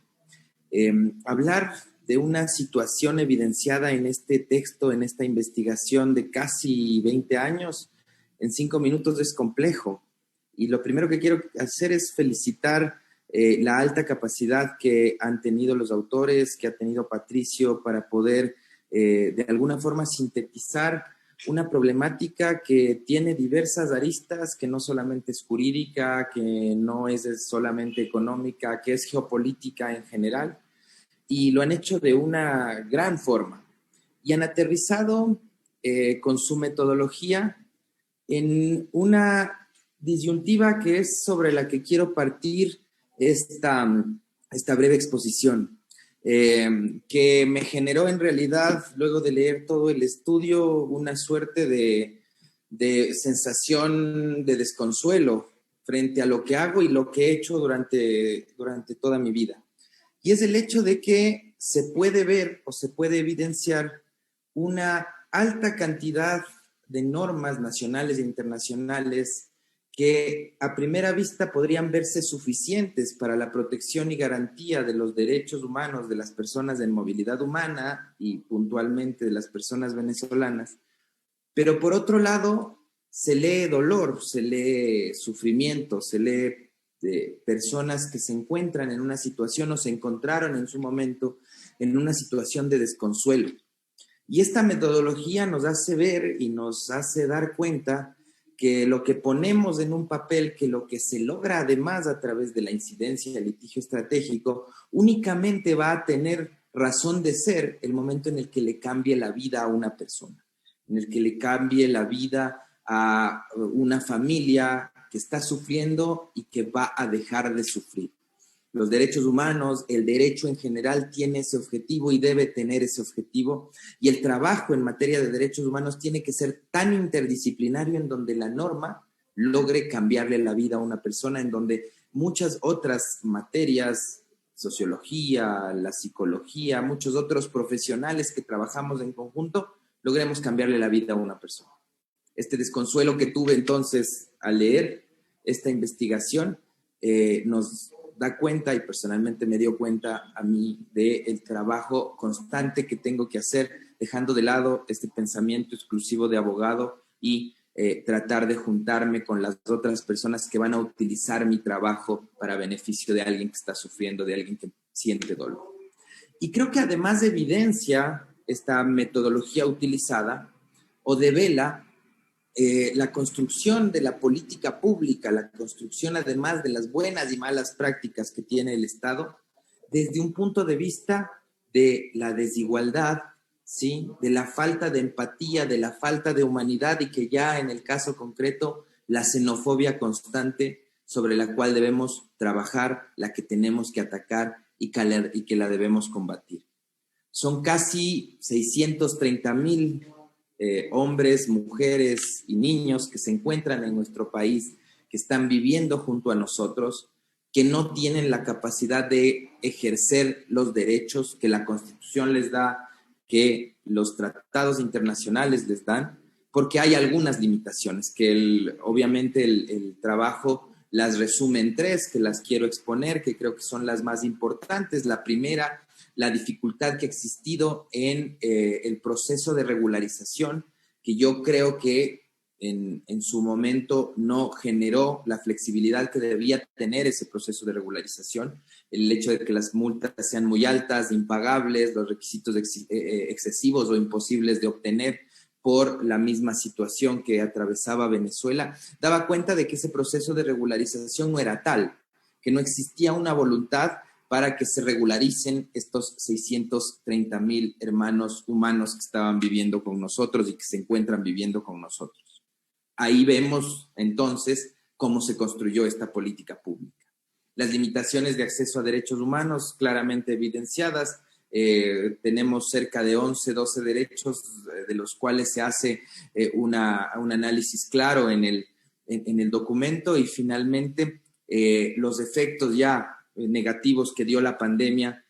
Hablar de una situación evidenciada en este texto, en esta investigación de casi 20 años, en 5 minutos es complejo. Y lo primero que quiero hacer es felicitar la alta capacidad que han tenido los autores, que ha tenido Patricio para poder de alguna forma sintetizar una problemática que tiene diversas aristas, que no solamente es jurídica, que no es solamente económica, que es geopolítica en general, y lo han hecho de una gran forma. Y han aterrizado con su metodología en una disyuntiva que es sobre la que quiero partir esta breve exposición, que me generó en realidad, luego de leer todo el estudio, una suerte de sensación de desconsuelo frente a lo que hago y lo que he hecho durante toda mi vida. Y es el hecho de que se puede ver o se puede evidenciar una alta cantidad de normas nacionales e internacionales que a primera vista podrían verse suficientes para la protección y garantía de los derechos humanos de las personas en movilidad humana y puntualmente de las personas venezolanas. Pero por otro lado, se lee dolor, se lee sufrimiento, se lee de personas que se encuentran en una situación o se encontraron en su momento en una situación de desconsuelo. Y esta metodología nos hace ver y nos hace dar cuenta que lo que ponemos en un papel, que lo que se logra además a través de la incidencia del litigio estratégico, únicamente va a tener razón de ser el momento en el que le cambie la vida a una persona, en el que le cambie la vida a una familia que está sufriendo y que va a dejar de sufrir. Los derechos humanos, el derecho en general tiene ese objetivo y debe tener ese objetivo, y el trabajo en materia de derechos humanos tiene que ser tan interdisciplinario en donde la norma logre cambiarle la vida a una persona, en donde muchas otras materias, sociología, la psicología, muchos otros profesionales que trabajamos en conjunto, logremos cambiarle la vida a una persona. Este desconsuelo que tuve entonces al leer esta investigación nos da cuenta, y personalmente me dio cuenta a mí, del trabajo constante que tengo que hacer, dejando de lado este pensamiento exclusivo de abogado y tratar de juntarme con las otras personas que van a utilizar mi trabajo para beneficio de alguien que está sufriendo, de alguien que siente dolor. Y creo que además evidencia esta metodología utilizada o devela la construcción de la política pública, la construcción además de las buenas y malas prácticas que tiene el Estado, desde un punto de vista de la desigualdad, ¿sí? De la falta de empatía, de la falta de humanidad, y que ya en el caso concreto, la xenofobia constante sobre la cual debemos trabajar, la que tenemos que atacar y que la debemos combatir. Son casi 630,000 hombres, mujeres y niños que se encuentran en nuestro país, que están viviendo junto a nosotros, que no tienen la capacidad de ejercer los derechos que la Constitución les da, que los tratados internacionales les dan, porque hay algunas limitaciones, que obviamente el trabajo las resume en tres, que las quiero exponer, que creo que son las más importantes. La primera, la dificultad que ha existido en el proceso de regularización, que yo creo que en su momento no generó la flexibilidad que debía tener ese proceso de regularización. El hecho de que las multas sean muy altas, impagables, los requisitos excesivos o imposibles de obtener por la misma situación que atravesaba Venezuela, daba cuenta de que ese proceso de regularización no era tal, que no existía una voluntad para que se regularicen estos 630,000 hermanos humanos que estaban viviendo con nosotros y que se encuentran viviendo con nosotros. Ahí vemos entonces cómo se construyó esta política pública. Las limitaciones de acceso a derechos humanos claramente evidenciadas. Tenemos cerca de 11, 12 derechos de los cuales se hace un análisis claro en el documento, y finalmente los efectos ya negativos que dio la pandemia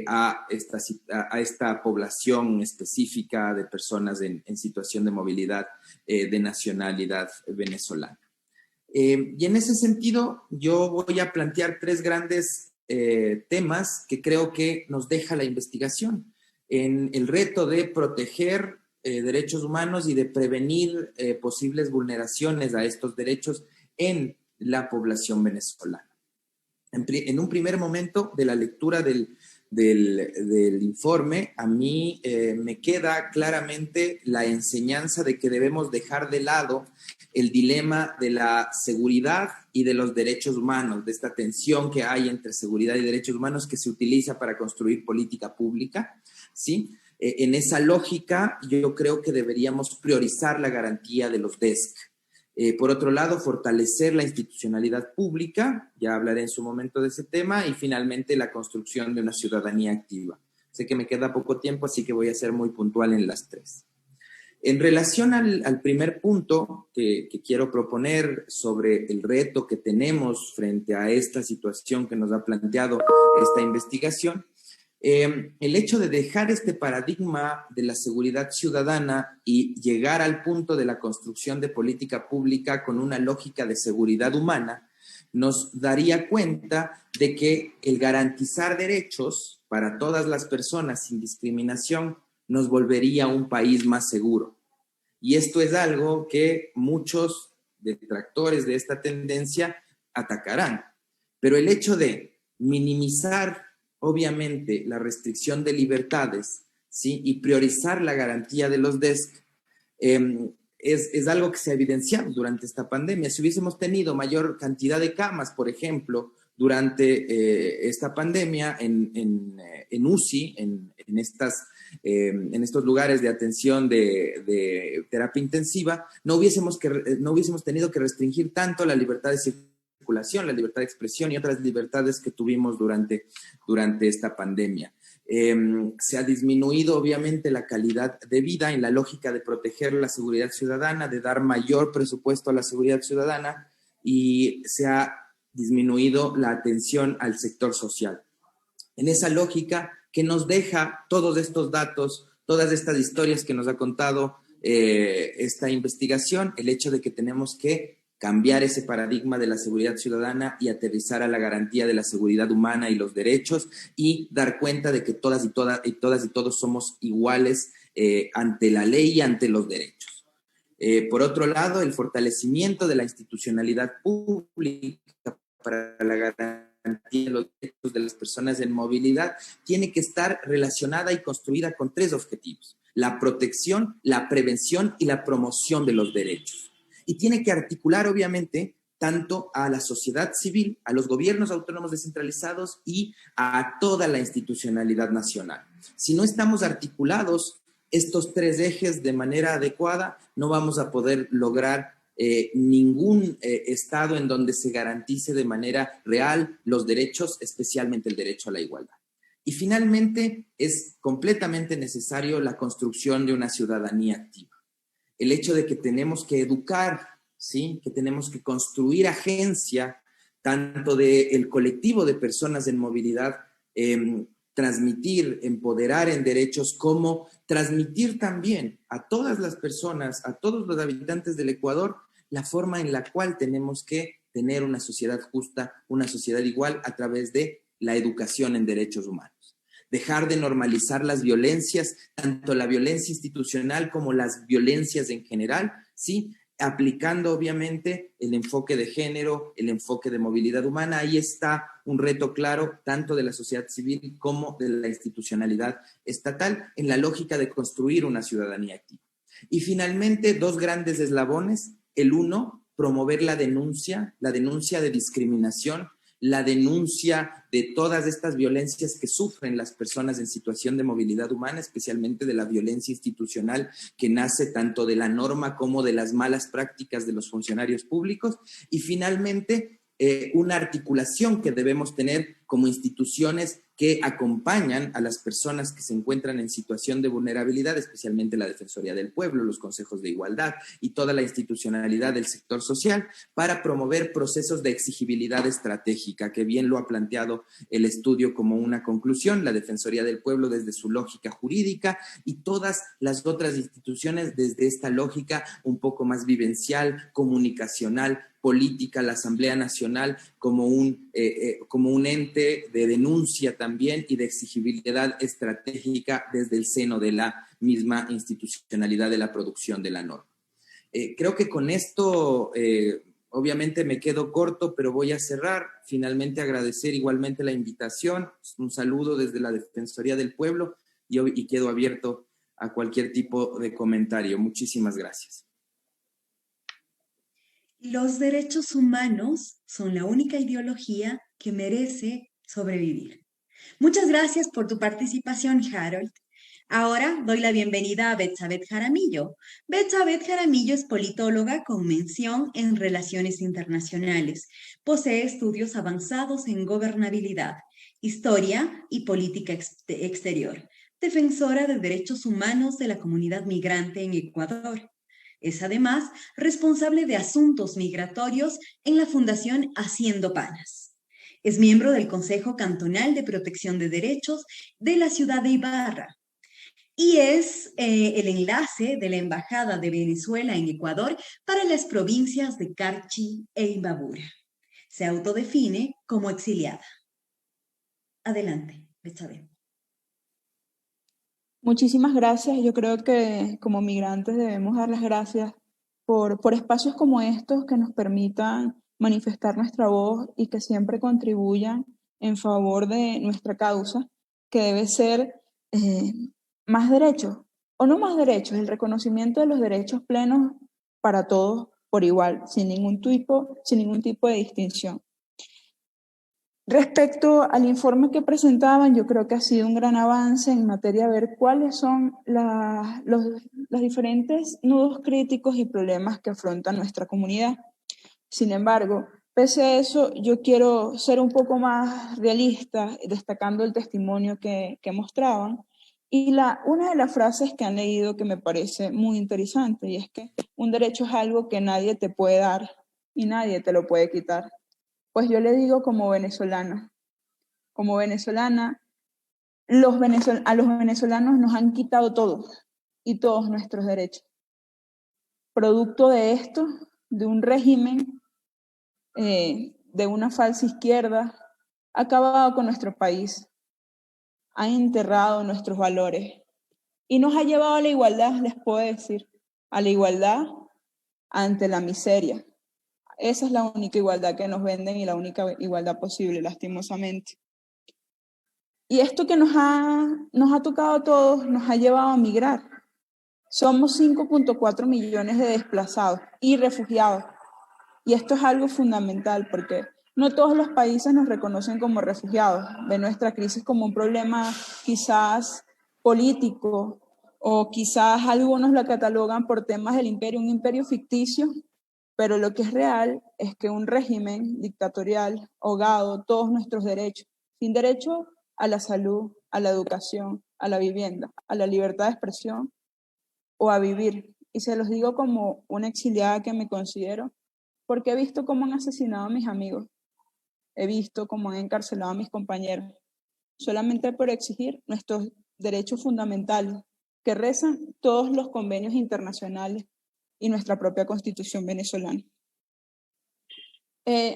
a esta población específica de personas en situación de movilidad de nacionalidad venezolana. Y en ese sentido, yo voy a plantear tres grandes temas que creo que nos deja la investigación en el reto de proteger derechos humanos y de prevenir posibles vulneraciones a estos derechos en la población venezolana. En un primer momento de la lectura del del informe, a mí me queda claramente la enseñanza de que debemos dejar de lado el dilema de la seguridad y de los derechos humanos, de esta tensión que hay entre seguridad y derechos humanos que se utiliza para construir política pública, ¿sí? En esa lógica, yo creo que deberíamos priorizar la garantía de los DESC. Por otro lado, fortalecer la institucionalidad pública, ya hablaré en su momento de ese tema, y finalmente la construcción de una ciudadanía activa. Sé que me queda poco tiempo, así que voy a ser muy puntual en las tres. En relación al primer punto que quiero proponer sobre el reto que tenemos frente a esta situación que nos ha planteado esta investigación, el hecho de dejar este paradigma de la seguridad ciudadana y llegar al punto de la construcción de política pública con una lógica de seguridad humana nos daría cuenta de que el garantizar derechos para todas las personas sin discriminación nos volvería un país más seguro. Y esto es algo que muchos detractores de esta tendencia atacarán. Pero el hecho de minimizar obviamente la restricción de libertades, ¿sí? Y priorizar la garantía de los DESC es algo que se ha evidenciado durante esta pandemia. Si hubiésemos tenido mayor cantidad de camas, por ejemplo, durante esta pandemia en UCI, en estos lugares de atención de terapia intensiva, no hubiésemos tenido que restringir tanto la libertad de circulación, la libertad de expresión y otras libertades que tuvimos durante esta pandemia. Se ha disminuido obviamente la calidad de vida en la lógica de proteger la seguridad ciudadana, de dar mayor presupuesto a la seguridad ciudadana, y se ha disminuido la atención al sector social. En esa lógica que nos deja todos estos datos, todas estas historias que nos ha contado esta investigación, el hecho de que tenemos que cambiar ese paradigma de la seguridad ciudadana y aterrizar a la garantía de la seguridad humana y los derechos, y dar cuenta de que todas y todos somos iguales ante la ley y ante los derechos. Por otro lado, el fortalecimiento de la institucionalidad pública para la garantía de los derechos de las personas en movilidad tiene que estar relacionada y construida con tres objetivos: la protección, la prevención y la promoción de los derechos. Y tiene que articular, obviamente, tanto a la sociedad civil, a los gobiernos autónomos descentralizados y a toda la institucionalidad nacional. Si no estamos articulados estos tres ejes de manera adecuada, no vamos a poder lograr ningún estado en donde se garantice de manera real los derechos, especialmente el derecho a la igualdad. Y finalmente, es completamente necesario la construcción de una ciudadanía activa. El hecho de que tenemos que educar, ¿sí? Que tenemos que construir agencia, tanto del colectivo de personas en movilidad, transmitir, empoderar en derechos, como transmitir también a todas las personas, a todos los habitantes del Ecuador, la forma en la cual tenemos que tener una sociedad justa, una sociedad igual a través de la educación en derechos humanos. Dejar de normalizar las violencias, tanto la violencia institucional como las violencias en general, ¿sí? Aplicando obviamente el enfoque de género, el enfoque de movilidad humana. Ahí está un reto claro, tanto de la sociedad civil como de la institucionalidad estatal, en la lógica de construir una ciudadanía activa. Y finalmente, dos grandes eslabones. El uno, promover la denuncia de discriminación, la denuncia de todas estas violencias que sufren las personas en situación de movilidad humana, especialmente de la violencia institucional que nace tanto de la norma como de las malas prácticas de los funcionarios públicos. Y finalmente, una articulación que debemos tener como instituciones que acompañan a las personas que se encuentran en situación de vulnerabilidad, especialmente la Defensoría del Pueblo, los consejos de igualdad y toda la institucionalidad del sector social, para promover procesos de exigibilidad estratégica, que bien lo ha planteado el estudio como una conclusión, la Defensoría del Pueblo desde su lógica jurídica y todas las otras instituciones desde esta lógica un poco más vivencial, comunicacional, política, la Asamblea Nacional como un ente de denuncia también y de exigibilidad estratégica desde el seno de la misma institucionalidad de la producción de la norma. Creo que con esto Obviamente me quedo corto, pero voy a cerrar. Finalmente agradecer igualmente la invitación. Un saludo desde la Defensoría del Pueblo y quedo abierto a cualquier tipo de comentario. Muchísimas gracias. Los derechos humanos son la única ideología que merece sobrevivir. Muchas gracias por tu participación, Harold. Ahora doy la bienvenida a Betsabeth Jaramillo. Betsabeth Jaramillo es politóloga con mención en Relaciones Internacionales. Posee estudios avanzados en gobernabilidad, historia y política exterior. Defensora de derechos humanos de la comunidad migrante en Ecuador. Es además responsable de asuntos migratorios en la Fundación Haciendo Panas. Es miembro del Consejo Cantonal de Protección de Derechos de la ciudad de Ibarra y es el enlace de la Embajada de Venezuela en Ecuador para las provincias de Carchi e Imbabura. Se autodefine como exiliada. Adelante, Betsabeth. Muchísimas gracias. Yo creo que como migrantes debemos dar las gracias por espacios como estos que nos permitan manifestar nuestra voz y que siempre contribuyan en favor de nuestra causa, que debe ser más derechos, o no más derechos, el reconocimiento de los derechos plenos para todos por igual, sin ningún tipo de distinción. Respecto al informe que presentaban, yo creo que ha sido un gran avance en materia de ver cuáles son los diferentes nudos críticos y problemas que afronta nuestra comunidad. Sin embargo, pese a eso, yo quiero ser un poco más realista, destacando el testimonio que mostraban. Y una de las frases que han leído que me parece muy interesante, y es que un derecho es algo que nadie te puede dar y nadie te lo puede quitar. Pues yo le digo como venezolana, a los venezolanos nos han quitado todo y todos nuestros derechos. Producto de esto, de un régimen, de una falsa izquierda, ha acabado con nuestro país, ha enterrado nuestros valores y nos ha llevado a la igualdad, les puedo decir, a la igualdad ante la miseria. Esa es la única igualdad que nos venden y la única igualdad posible, lastimosamente. Y esto que nos ha tocado a todos nos ha llevado a migrar. Somos 5.4 millones de desplazados y refugiados. Y esto es algo fundamental porque no todos los países nos reconocen como refugiados. Ven nuestra crisis como un problema quizás político o quizás algunos la catalogan por temas del imperio, un imperio ficticio. Pero lo que es real es que un régimen dictatorial ahogado todos nuestros derechos, sin derecho a la salud, a la educación, a la vivienda, a la libertad de expresión o a vivir. Y se los digo como una exiliada que me considero, porque he visto cómo han asesinado a mis amigos, he visto cómo han encarcelado a mis compañeros, solamente por exigir nuestros derechos fundamentales, que rezan todos los convenios internacionales y nuestra propia Constitución venezolana.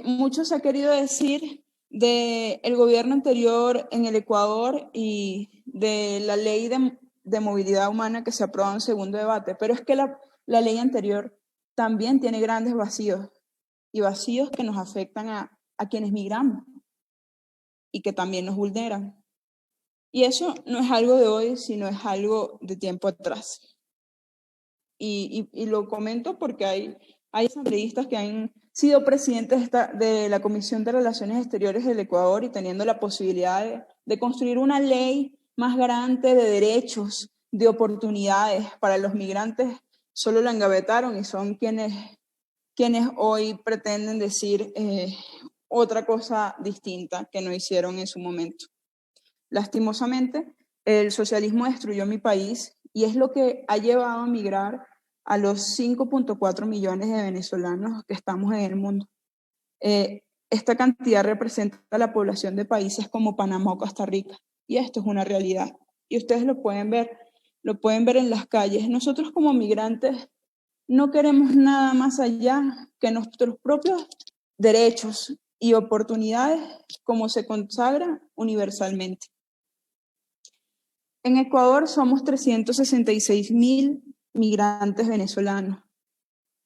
Mucho se ha querido decir del gobierno anterior en el Ecuador y de la ley de movilidad humana que se aprobó en segundo debate, pero es que la ley anterior también tiene grandes vacíos, y vacíos que nos afectan a quienes migramos y que también nos vulneran. Y eso no es algo de hoy, sino es algo de tiempo atrás. Y lo comento porque hay asambleístas que han sido presidentes de la Comisión de Relaciones Exteriores del Ecuador y teniendo la posibilidad de construir una ley más garante de derechos, de oportunidades para los migrantes, solo la engavetaron y son quienes hoy pretenden decir otra cosa distinta que no hicieron en su momento. Lastimosamente, el socialismo destruyó mi país y es lo que ha llevado a migrar a los 5.4 millones de venezolanos que estamos en el mundo. Esta cantidad representa la población de países como Panamá o Costa Rica, y esto es una realidad. Y ustedes lo pueden ver en las calles. Nosotros como migrantes no queremos nada más allá que nuestros propios derechos y oportunidades como se consagran universalmente. En Ecuador somos 366.000 migrantes venezolanos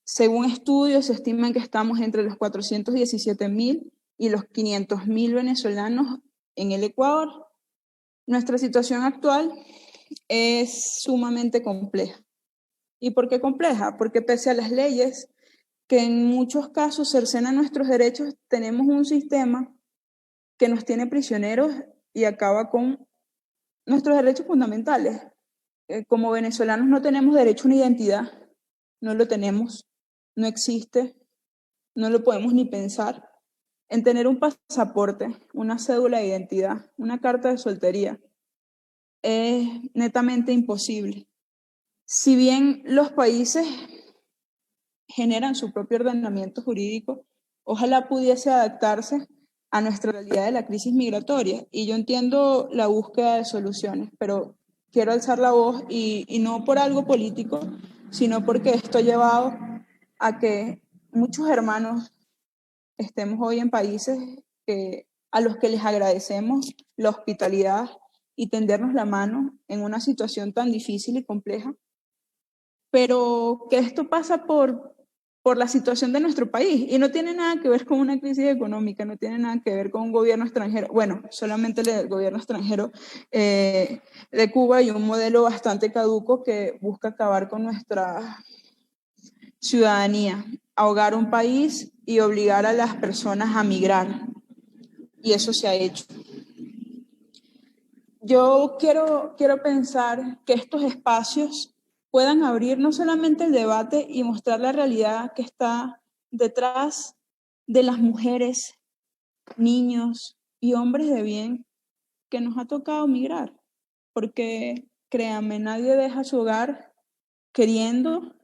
Según estudios, se estima que estamos entre los 417.000 y los 500.000 venezolanos en el Ecuador. Nuestra situación actual es sumamente compleja. ¿Y por qué compleja? Porque pese a las leyes que en muchos casos cercenan nuestros derechos, tenemos un sistema que nos tiene prisioneros y acaba con nuestros derechos fundamentales. Como venezolanos no tenemos derecho a una identidad, no lo tenemos, no existe, no lo podemos ni pensar. En tener un pasaporte, una cédula de identidad, una carta de soltería, es netamente imposible. Si bien los países generan su propio ordenamiento jurídico, ojalá pudiese adaptarse a nuestra realidad de la crisis migratoria. Y yo entiendo la búsqueda de soluciones, pero quiero alzar la voz y no por algo político, sino porque esto ha llevado a que muchos hermanos estemos hoy en países a los que les agradecemos la hospitalidad y tendernos la mano en una situación tan difícil y compleja, pero que esto pasa por la situación de nuestro país y no tiene nada que ver con una crisis económica, no tiene nada que ver con un gobierno extranjero, bueno, solamente el gobierno extranjero de Cuba y un modelo bastante caduco que busca acabar con nuestra ciudadanía, ahogar un país y obligar a las personas a migrar, y eso se ha hecho. Yo quiero pensar que estos espacios puedan abrir no solamente el debate y mostrar la realidad que está detrás de las mujeres, niños y hombres de bien que nos ha tocado migrar, porque créanme, nadie deja su hogar queriendo,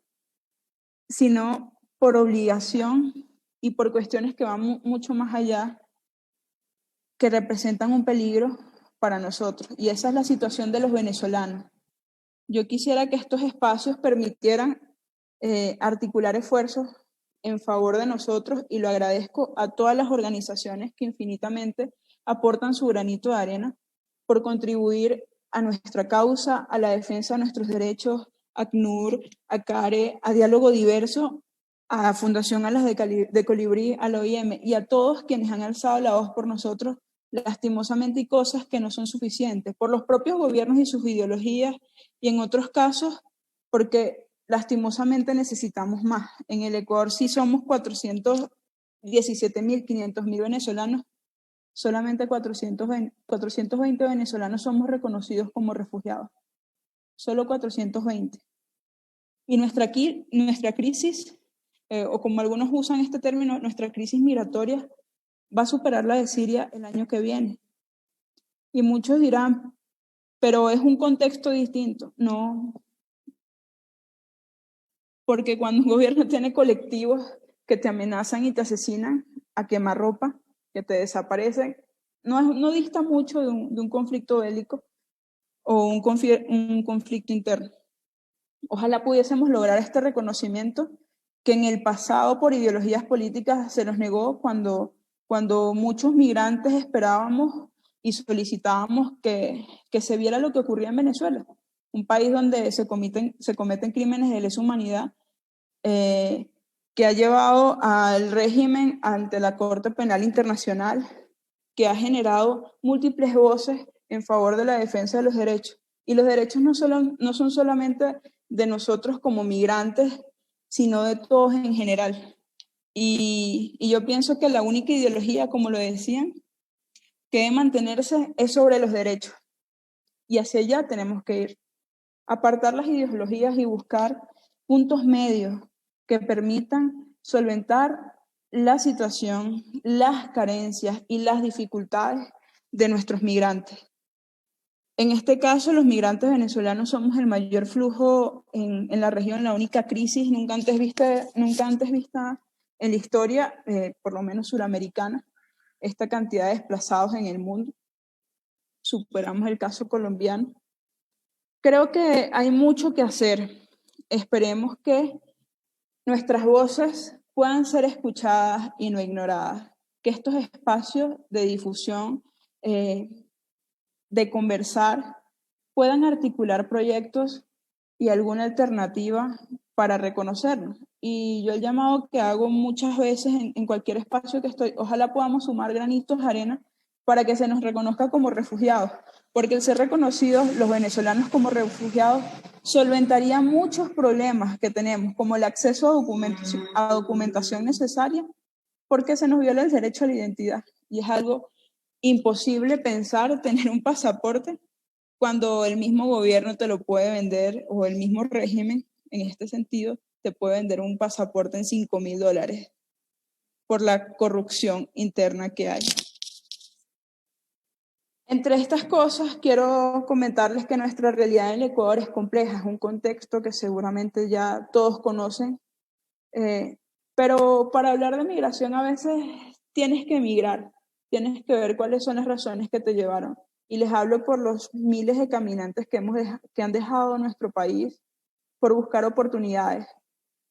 sino por obligación y por cuestiones que van mucho más allá, que representan un peligro para nosotros. Y esa es la situación de los venezolanos. Yo quisiera que estos espacios permitieran articular esfuerzos en favor de nosotros, y lo agradezco a todas las organizaciones que infinitamente aportan su granito de arena por contribuir a nuestra causa, a la defensa de nuestros derechos, a ACNUR, a CARE, a Diálogo Diverso, a Fundación Alas de Colibrí, a la OIM y a todos quienes han alzado la voz por nosotros, lastimosamente, y cosas que no son suficientes, por los propios gobiernos y sus ideologías, y en otros casos porque lastimosamente necesitamos más. En el Ecuador sí somos 417.000, 500.000 venezolanos, solamente 420 venezolanos somos reconocidos como refugiados, solo 420. Y nuestra crisis, o como algunos usan este término, nuestra crisis migratoria va a superar la de Siria el año que viene. Y muchos dirán, pero es un contexto distinto. No, porque cuando un gobierno tiene colectivos que te amenazan y te asesinan a quemarropa, que te desaparecen, no dista mucho de un conflicto bélico o un conflicto interno. Ojalá pudiésemos lograr este reconocimiento que en el pasado por ideologías políticas se nos negó cuando muchos migrantes esperábamos y solicitábamos que se viera lo que ocurría en Venezuela, un país donde se cometen crímenes de lesa humanidad, que ha llevado al régimen ante la Corte Penal Internacional, que ha generado múltiples voces en favor de la defensa de los derechos. Y los derechos no son solamente de nosotros como migrantes, sino de todos en general. Y yo pienso que la única ideología, como lo decían, que debe mantenerse es sobre los derechos. Y hacia allá tenemos que ir. Apartar las ideologías y buscar puntos medios que permitan solventar la situación, las carencias y las dificultades de nuestros migrantes. En este caso, los migrantes venezolanos somos el mayor flujo en la región, la única crisis nunca antes vista en la historia, por lo menos suramericana, esta cantidad de desplazados en el mundo. Superamos el caso colombiano. Creo que hay mucho que hacer. Esperemos que nuestras voces puedan ser escuchadas y no ignoradas, que estos espacios de difusión, de conversar, puedan articular proyectos y alguna alternativa para reconocernos. Y yo el llamado que hago muchas veces en cualquier espacio que estoy, ojalá podamos sumar granitos de arena para que se nos reconozca como refugiados, porque el ser reconocidos los venezolanos como refugiados solventaría muchos problemas que tenemos, como el acceso a documentación necesaria, porque se nos viola el derecho a la identidad. Y es algo imposible pensar tener un pasaporte cuando el mismo gobierno te lo puede vender, o el mismo régimen, en este sentido, te puede vender un pasaporte en $5,000 por la corrupción interna que hay. Entre estas cosas, quiero comentarles que nuestra realidad en el Ecuador es compleja, es un contexto que seguramente ya todos conocen, pero para hablar de migración a veces tienes que emigrar, tienes que ver cuáles son las razones que te llevaron. Y les hablo por los miles de caminantes que han dejado nuestro país por buscar oportunidades,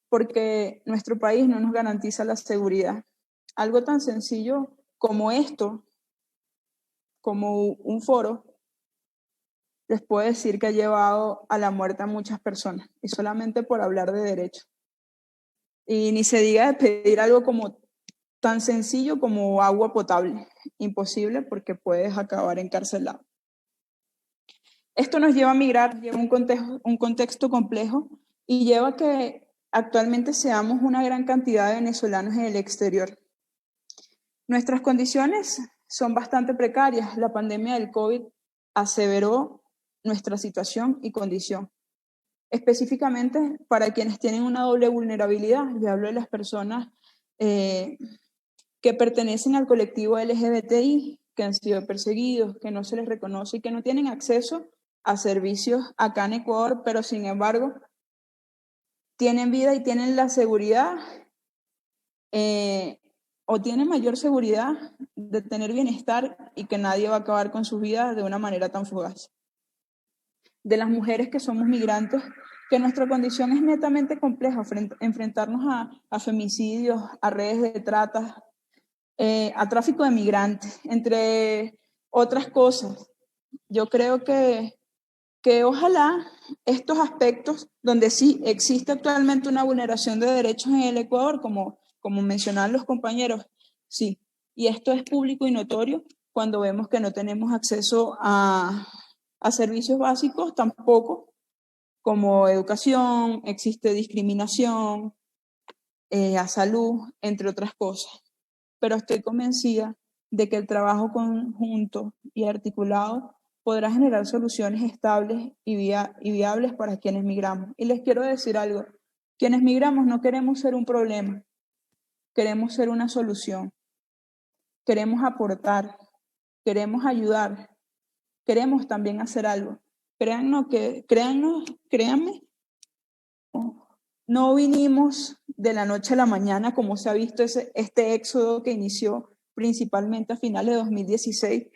porque nuestro país no nos garantiza la seguridad. Algo tan sencillo como esto, como un foro, les puedo decir que ha llevado a la muerte a muchas personas, y solamente por hablar de derechos. Y ni se diga de pedir algo como tan sencillo como agua potable. Imposible, porque puedes acabar encarcelado. Esto nos lleva a migrar, lleva un contexto complejo, y lleva a que actualmente seamos una gran cantidad de venezolanos en el exterior. Nuestras condiciones son bastante precarias. La pandemia del COVID aseveró nuestra situación y condición. Específicamente para quienes tienen una doble vulnerabilidad, yo hablo de las personas que pertenecen al colectivo LGBTI, que han sido perseguidos, que no se les reconoce y que no tienen acceso a servicios acá en Ecuador, pero sin embargo tienen vida y tienen la seguridad, o tienen mayor seguridad de tener bienestar, y que nadie va a acabar con sus vidas de una manera tan fugaz. De las mujeres que somos migrantes, que nuestra condición es netamente compleja, enfrentarnos a femicidios, a redes de trata, a tráfico de migrantes, entre otras cosas. Yo creo que ojalá estos aspectos, donde sí existe actualmente una vulneración de derechos en el Ecuador, como mencionaban los compañeros, sí, y esto es público y notorio cuando vemos que no tenemos acceso a servicios básicos tampoco, como educación, existe discriminación, a salud, entre otras cosas. Pero estoy convencida de que el trabajo conjunto y articulado podrá generar soluciones estables y viables para quienes migramos. Y les quiero decir algo: quienes migramos no queremos ser un problema, queremos ser una solución, queremos aportar, queremos ayudar, queremos también hacer algo. Créanme, no vinimos de la noche a la mañana, como se ha visto este éxodo que inició principalmente a finales de 2016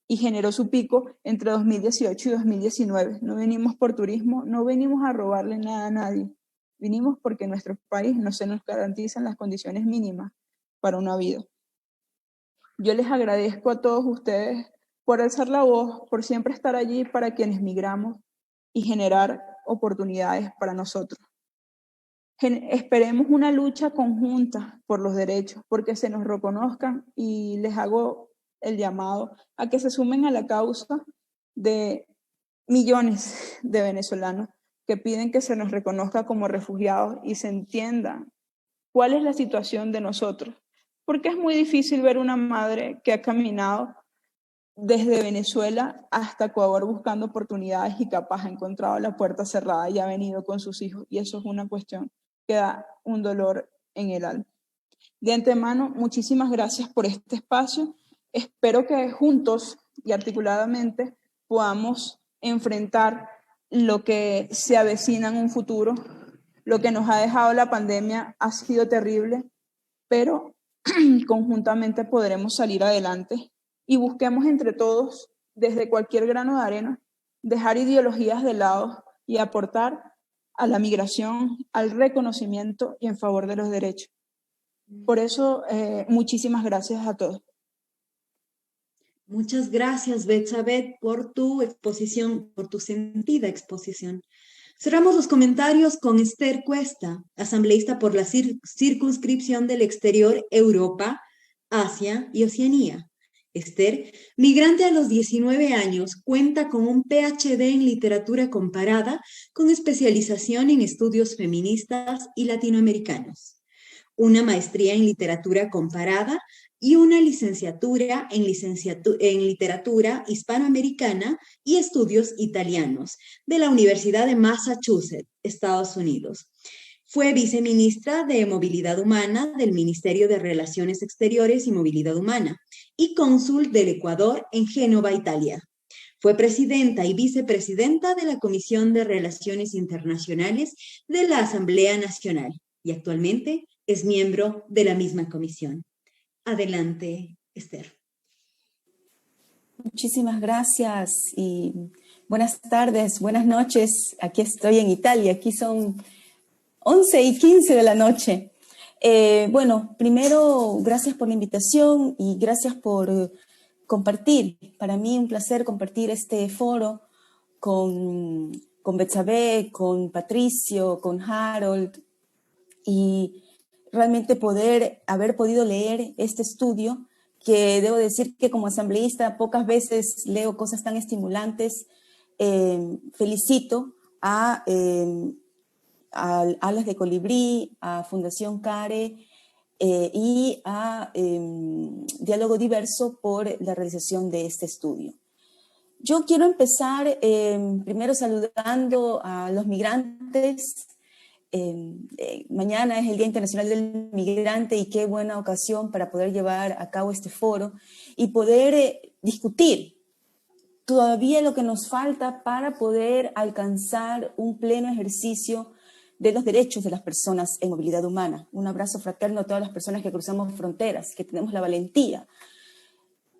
y generó su pico entre 2018 y 2019. No venimos por turismo, no venimos a robarle nada a nadie. Vinimos porque en nuestro país no se nos garantizan las condiciones mínimas para una vida. Yo les agradezco a todos ustedes por alzar la voz, por siempre estar allí para quienes migramos y generar oportunidades para nosotros. Esperemos una lucha conjunta por los derechos, porque se nos reconozcan, y les hago el llamado a que se sumen a la causa de millones de venezolanos que piden que se nos reconozca como refugiados y se entienda cuál es la situación de nosotros. Porque es muy difícil ver una madre que ha caminado desde Venezuela hasta Ecuador buscando oportunidades y capaz ha encontrado la puerta cerrada y ha venido con sus hijos, y eso es una cuestión que da un dolor en el alma. De antemano, muchísimas gracias por este espacio. Espero que juntos y articuladamente podamos enfrentar lo que se avecina en un futuro. Lo que nos ha dejado la pandemia ha sido terrible, pero conjuntamente podremos salir adelante, y busquemos entre todos, desde cualquier grano de arena, dejar ideologías de lado y aportar a la migración, al reconocimiento y en favor de los derechos. Por eso, muchísimas gracias a todos. Muchas gracias, Betsabeth, por tu exposición, por tu sentida exposición. Cerramos los comentarios con Esther Cuesta, asambleísta por la circunscripción del exterior, Europa, Asia y Oceanía. Esther, migrante a los 19 años, cuenta con un PhD en literatura comparada con especialización en estudios feministas y latinoamericanos, una maestría en literatura comparada y una licenciatura en literatura hispanoamericana y estudios italianos de la Universidad de Massachusetts, Estados Unidos. Fue viceministra de Movilidad Humana del Ministerio de Relaciones Exteriores y Movilidad Humana y cónsul del Ecuador en Génova, Italia. Fue presidenta y vicepresidenta de la Comisión de Relaciones Internacionales de la Asamblea Nacional y actualmente es miembro de la misma comisión. Adelante, Esther. Muchísimas gracias y buenas tardes, buenas noches. Aquí estoy en Italia, aquí son 11:15 de la noche. Bueno, primero, gracias por la invitación y gracias por compartir. Para mí un placer compartir este foro con Betsabe, con Patricio, con Harold y realmente haber podido leer este estudio, que debo decir que como asambleísta pocas veces leo cosas tan estimulantes. Felicito a Alas de Colibrí, a Fundación CARE y a Diálogo Diverso por la realización de este estudio. Yo quiero empezar primero saludando a los migrantes. Mañana es el Día Internacional del Migrante y qué buena ocasión para poder llevar a cabo este foro y poder discutir todavía lo que nos falta para poder alcanzar un pleno ejercicio de los derechos de las personas en movilidad humana. Un abrazo fraterno a todas las personas que cruzamos fronteras, que tenemos la valentía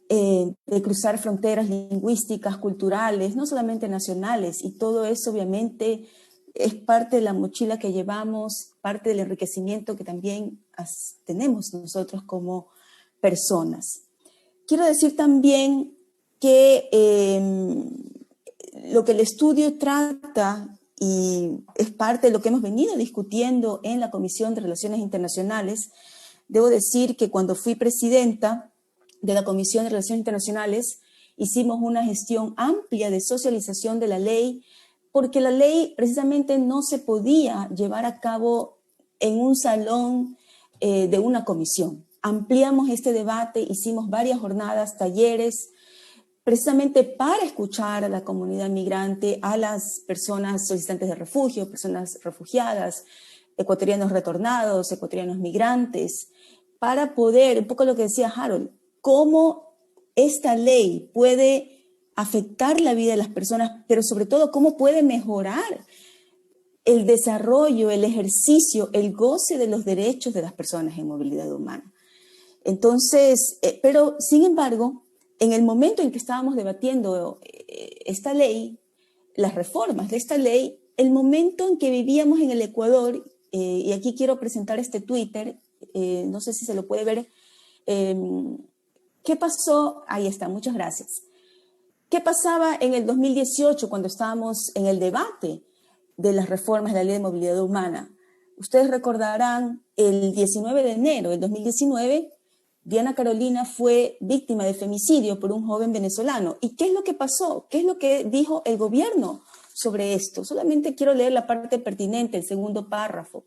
de cruzar fronteras lingüísticas, culturales, no solamente nacionales, y todo eso obviamente es parte de la mochila que llevamos, parte del enriquecimiento que también tenemos nosotros como personas. Quiero decir también que lo que el estudio trata y es parte de lo que hemos venido discutiendo en la Comisión de Relaciones Internacionales. Debo decir que cuando fui presidenta de la Comisión de Relaciones Internacionales hicimos una gestión amplia de socialización de la ley, porque la ley precisamente no se podía llevar a cabo en un salón de una comisión. Ampliamos este debate, hicimos varias jornadas, talleres, precisamente para escuchar a la comunidad migrante, a las personas solicitantes de refugio, personas refugiadas, ecuatorianos retornados, ecuatorianos migrantes, para poder, un poco lo que decía Harold, cómo esta ley puede afectar la vida de las personas, pero sobre todo cómo puede mejorar el desarrollo, el ejercicio, el goce de los derechos de las personas en movilidad humana. Entonces, pero sin embargo, en el momento en que estábamos debatiendo esta ley, las reformas de esta ley, el momento en que vivíamos en el Ecuador, y aquí quiero presentar este Twitter, no sé si se lo puede ver, ¿qué pasó? Ahí está, muchas gracias. ¿Qué pasaba en el 2018 cuando estábamos en el debate de las reformas de la Ley de Movilidad Humana? Ustedes recordarán, el 19 de enero del 2019, Diana Carolina fue víctima de femicidio por un joven venezolano. ¿Y qué es lo que pasó? ¿Qué es lo que dijo el gobierno sobre esto? Solamente quiero leer la parte pertinente, el segundo párrafo.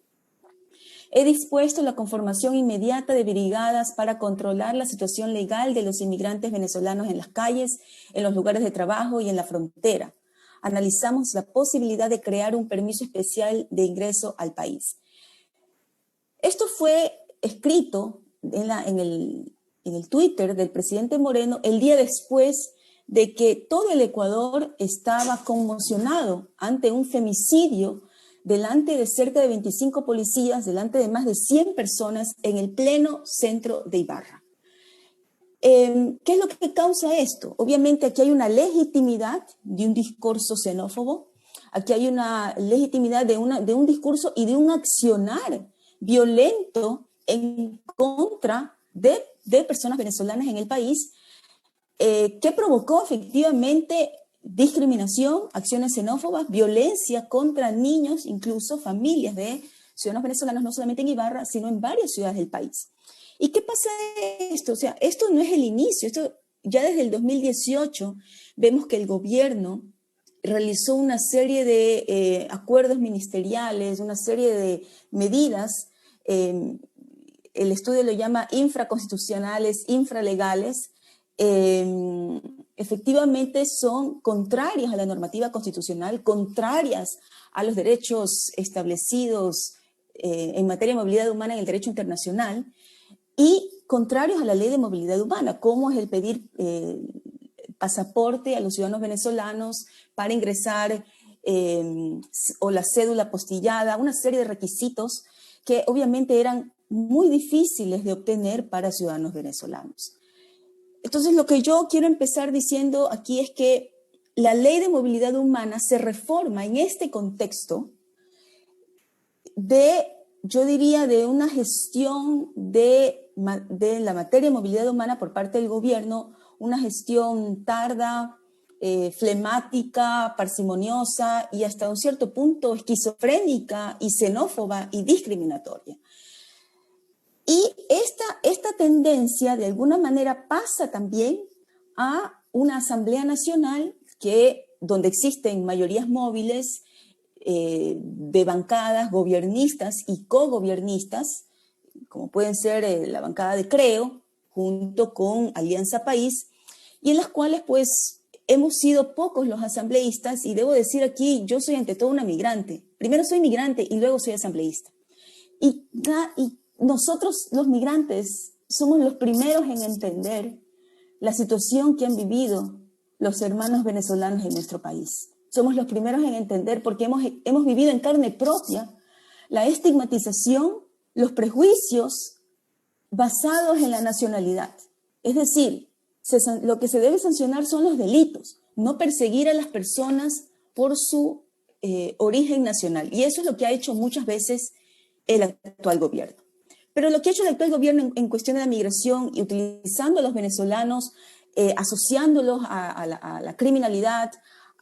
He dispuesto la conformación inmediata de brigadas para controlar la situación legal de los inmigrantes venezolanos en las calles, en los lugares de trabajo y en la frontera. Analizamos la posibilidad de crear un permiso especial de ingreso al país. Esto fue escrito en el Twitter del presidente Moreno el día después de que todo el Ecuador estaba conmocionado ante un femicidio delante de cerca de 25 policías, delante de más de 100 personas en el pleno centro de Ibarra. ¿Qué es lo que causa esto? Obviamente aquí hay una legitimidad de un discurso xenófobo, aquí hay una legitimidad de un discurso y de un accionar violento en contra de personas venezolanas en el país, que provocó efectivamente discriminación, acciones xenófobas, violencia contra niños, incluso familias de ciudadanos venezolanos, no solamente en Ibarra, sino en varias ciudades del país. ¿Y qué pasa de esto? O sea, esto no es el inicio, esto ya desde el 2018 vemos que el gobierno realizó una serie de acuerdos ministeriales, una serie de medidas, el estudio lo llama infraconstitucionales, infralegales, efectivamente son contrarias a la normativa constitucional, contrarias a los derechos establecidos en materia de movilidad humana en el derecho internacional y contrarios a la ley de movilidad humana, como es el pedir pasaporte a los ciudadanos venezolanos para ingresar o la cédula apostillada, una serie de requisitos que obviamente eran muy difíciles de obtener para ciudadanos venezolanos. Entonces, lo que yo quiero empezar diciendo aquí es que la ley de movilidad humana se reforma en este contexto de, yo diría, de una gestión de la materia de movilidad humana por parte del gobierno, una gestión tarda, flemática, parsimoniosa y hasta un cierto punto esquizofrénica y xenófoba y discriminatoria. Y esta tendencia de alguna manera pasa también a una Asamblea Nacional donde existen mayorías móviles de bancadas gobiernistas y cogobiernistas, como pueden ser la bancada de Creo, junto con Alianza País, y en las cuales pues hemos sido pocos los asambleístas, y debo decir aquí, yo soy ante todo una migrante. Primero soy migrante y luego soy asambleísta. Y nosotros los migrantes somos los primeros en entender la situación que han vivido los hermanos venezolanos en nuestro país. Somos los primeros en entender porque hemos vivido en carne propia la estigmatización, los prejuicios basados en la nacionalidad. Es decir, lo que se debe sancionar son los delitos, no perseguir a las personas por su origen nacional. Y eso es lo que ha hecho muchas veces el actual gobierno. Pero lo que ha hecho el actual gobierno en cuestión de la migración y utilizando a los venezolanos, asociándolos a la criminalidad,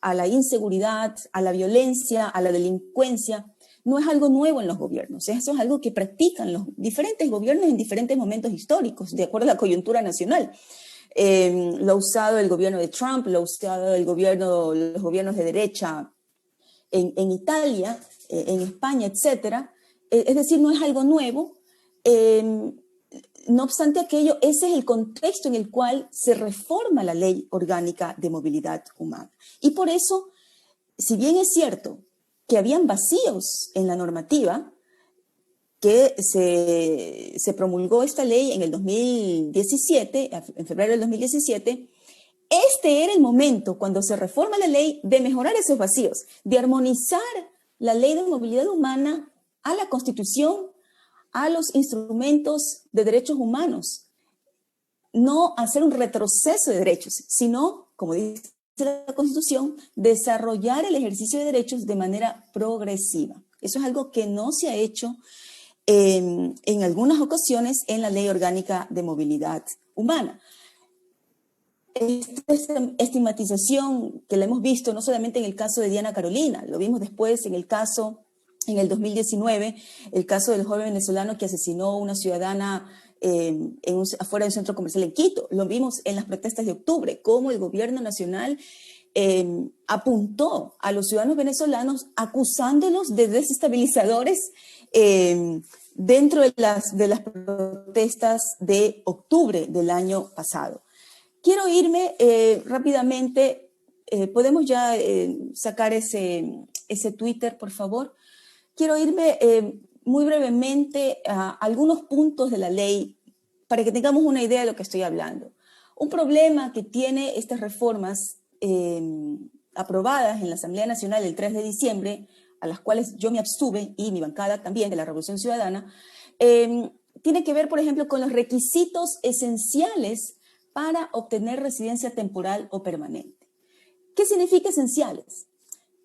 a la inseguridad, a la violencia, a la delincuencia, no es algo nuevo en los gobiernos. Eso es algo que practican los diferentes gobiernos en diferentes momentos históricos, de acuerdo a la coyuntura nacional. Lo ha usado el gobierno de Trump, lo ha usado los gobiernos de derecha en Italia, en España, etc. Es decir, no es algo nuevo. No obstante aquello, ese es el contexto en el cual se reforma la Ley Orgánica de Movilidad Humana. Y por eso, si bien es cierto que habían vacíos en la normativa, que se promulgó esta ley en el 2017, en febrero del 2017, este era el momento, cuando se reforma la ley, de mejorar esos vacíos, de armonizar la Ley de Movilidad Humana a la Constitución, a los instrumentos de derechos humanos, no hacer un retroceso de derechos, sino, como dice la Constitución, desarrollar el ejercicio de derechos de manera progresiva. Eso es algo que no se ha hecho en algunas ocasiones en la Ley Orgánica de Movilidad Humana. Esta estigmatización que la hemos visto no solamente en el caso de Diana Carolina, lo vimos después en el 2019, el caso del joven venezolano que asesinó a una ciudadana afuera de un centro comercial en Quito. Lo vimos en las protestas de octubre, cómo el gobierno nacional apuntó a los ciudadanos venezolanos acusándolos de desestabilizadores dentro de las protestas de octubre del año pasado. Quiero irme rápidamente, podemos ya sacar ese Twitter, por favor. Quiero irme muy brevemente a algunos puntos de la ley para que tengamos una idea de lo que estoy hablando. Un problema que tiene estas reformas aprobadas en la Asamblea Nacional el 3 de diciembre, a las cuales yo me abstuve y mi bancada también de la Revolución Ciudadana, tiene que ver, por ejemplo, con los requisitos esenciales para obtener residencia temporal o permanente. ¿Qué significa esenciales?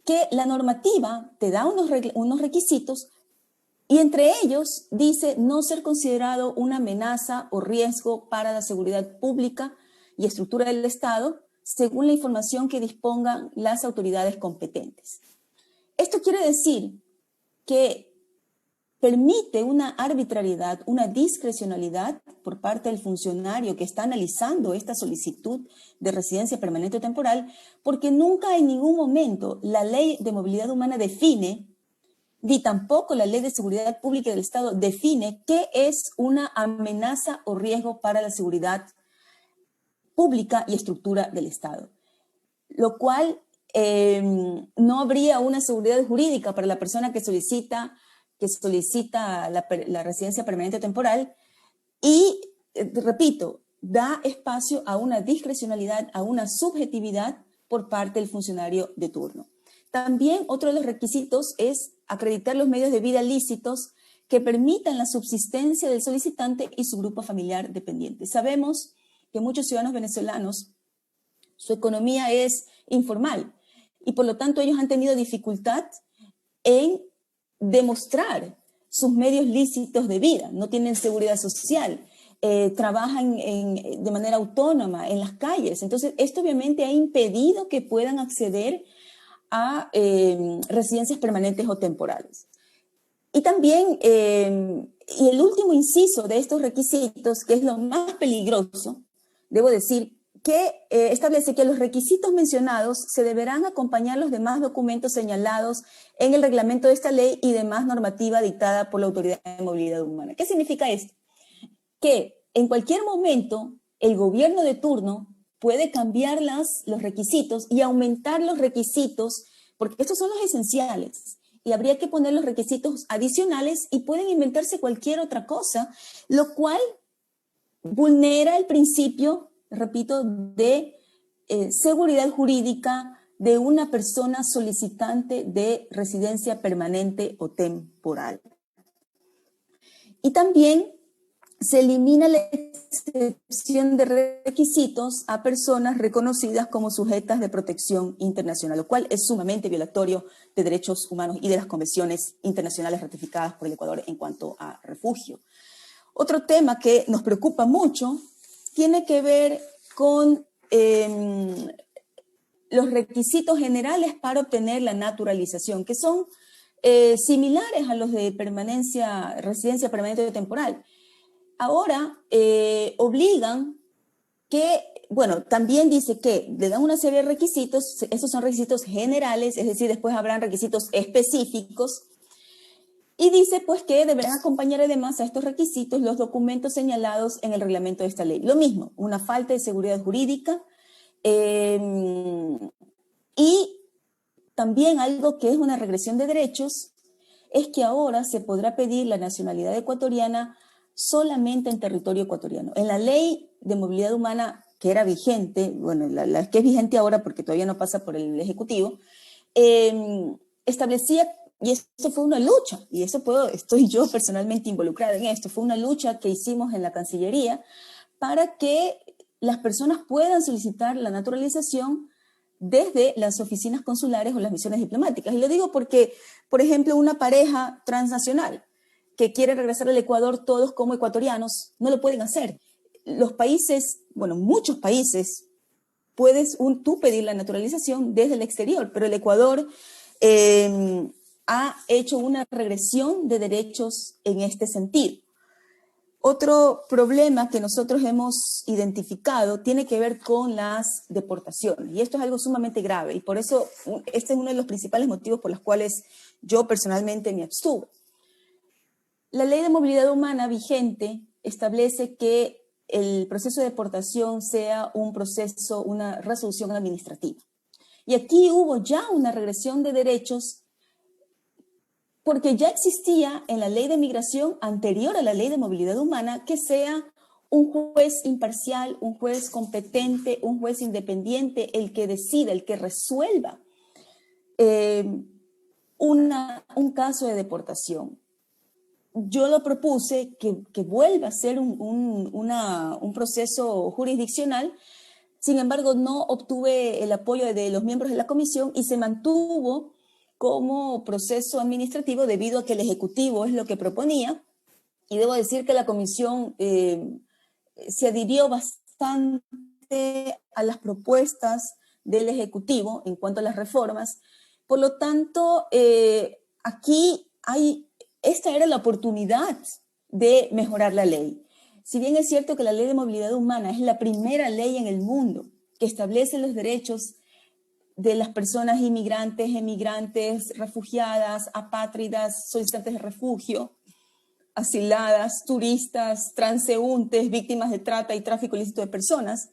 Que la normativa te da unos requisitos y entre ellos dice no ser considerado una amenaza o riesgo para la seguridad pública y estructura del Estado, según la información que dispongan las autoridades competentes. Esto quiere decir que permite una arbitrariedad, una discrecionalidad por parte del funcionario que está analizando esta solicitud de residencia permanente o temporal, porque nunca en ningún momento la Ley de Movilidad Humana define, ni tampoco la Ley de Seguridad Pública del Estado define qué es una amenaza o riesgo para la seguridad pública y estructura del Estado. Lo cual no habría una seguridad jurídica para la persona que solicita la residencia permanente o temporal y, repito, da espacio a una discrecionalidad, a una subjetividad por parte del funcionario de turno. También otro de los requisitos es acreditar los medios de vida lícitos que permitan la subsistencia del solicitante y su grupo familiar dependiente. Sabemos que muchos ciudadanos venezolanos, su economía es informal y por lo tanto ellos han tenido dificultad en demostrar sus medios lícitos de vida, no tienen seguridad social, trabajan de manera autónoma en las calles. Entonces, esto obviamente ha impedido que puedan acceder a residencias permanentes o temporales. Y también, y el último inciso de estos requisitos, que es lo más peligroso, debo decir, que establece que los requisitos mencionados se deberán acompañar los demás documentos señalados en el reglamento de esta ley y demás normativa dictada por la Autoridad de Movilidad Humana. ¿Qué significa esto? Que en cualquier momento el gobierno de turno puede cambiar los requisitos y aumentar los requisitos, porque estos son los esenciales, y habría que poner los requisitos adicionales y pueden inventarse cualquier otra cosa, lo cual vulnera el principio, repito, de seguridad jurídica de una persona solicitante de residencia permanente o temporal. Y también se elimina la excepción de requisitos a personas reconocidas como sujetas de protección internacional, lo cual es sumamente violatorio de derechos humanos y de las convenciones internacionales ratificadas por el Ecuador en cuanto a refugio. Otro tema que nos preocupa mucho tiene que ver con los requisitos generales para obtener la naturalización, que son similares a los de residencia permanente o temporal. Ahora obligan que, bueno, también dice que le dan una serie de requisitos, esos son requisitos generales, es decir, después habrán requisitos específicos, y dice pues que deberán acompañar además a estos requisitos los documentos señalados en el reglamento de esta ley. Lo mismo, una falta de seguridad jurídica y también algo que es una regresión de derechos es que ahora se podrá pedir la nacionalidad ecuatoriana solamente en territorio ecuatoriano. En la ley de movilidad humana que era vigente, bueno, la que es vigente ahora porque todavía no pasa por el Ejecutivo, establecía, y esto fue una lucha, y estoy yo personalmente involucrada en esto, fue una lucha que hicimos en la Cancillería para que las personas puedan solicitar la naturalización desde las oficinas consulares o las misiones diplomáticas. Y lo digo porque, por ejemplo, una pareja transnacional que quiere regresar al Ecuador todos como ecuatorianos, no lo pueden hacer. Los países, bueno, muchos países, puedes tú pedir la naturalización desde el exterior, pero el Ecuador ha hecho una regresión de derechos en este sentido. Otro problema que nosotros hemos identificado tiene que ver con las deportaciones, y esto es algo sumamente grave, y por eso este es uno de los principales motivos por los cuales yo personalmente me abstuve. La Ley de Movilidad Humana vigente establece que el proceso de deportación sea una resolución administrativa. Y aquí hubo ya una regresión de derechos porque ya existía en la Ley de Migración anterior a la Ley de Movilidad Humana que sea un juez imparcial, un juez competente, un juez independiente, el que decida, el que resuelva un caso de deportación. Yo lo propuse que vuelva a ser un proceso jurisdiccional, sin embargo no obtuve el apoyo de los miembros de la comisión y se mantuvo como proceso administrativo debido a que el Ejecutivo es lo que proponía, y debo decir que la comisión se adhirió bastante frente a las propuestas del Ejecutivo en cuanto a las reformas. Por lo tanto, esta era la oportunidad de mejorar la ley. Si bien es cierto que la Ley de Movilidad Humana es la primera ley en el mundo que establece los derechos de las personas inmigrantes, emigrantes, refugiadas, apátridas, solicitantes de refugio, asiladas, turistas, transeúntes, víctimas de trata y tráfico ilícito de personas,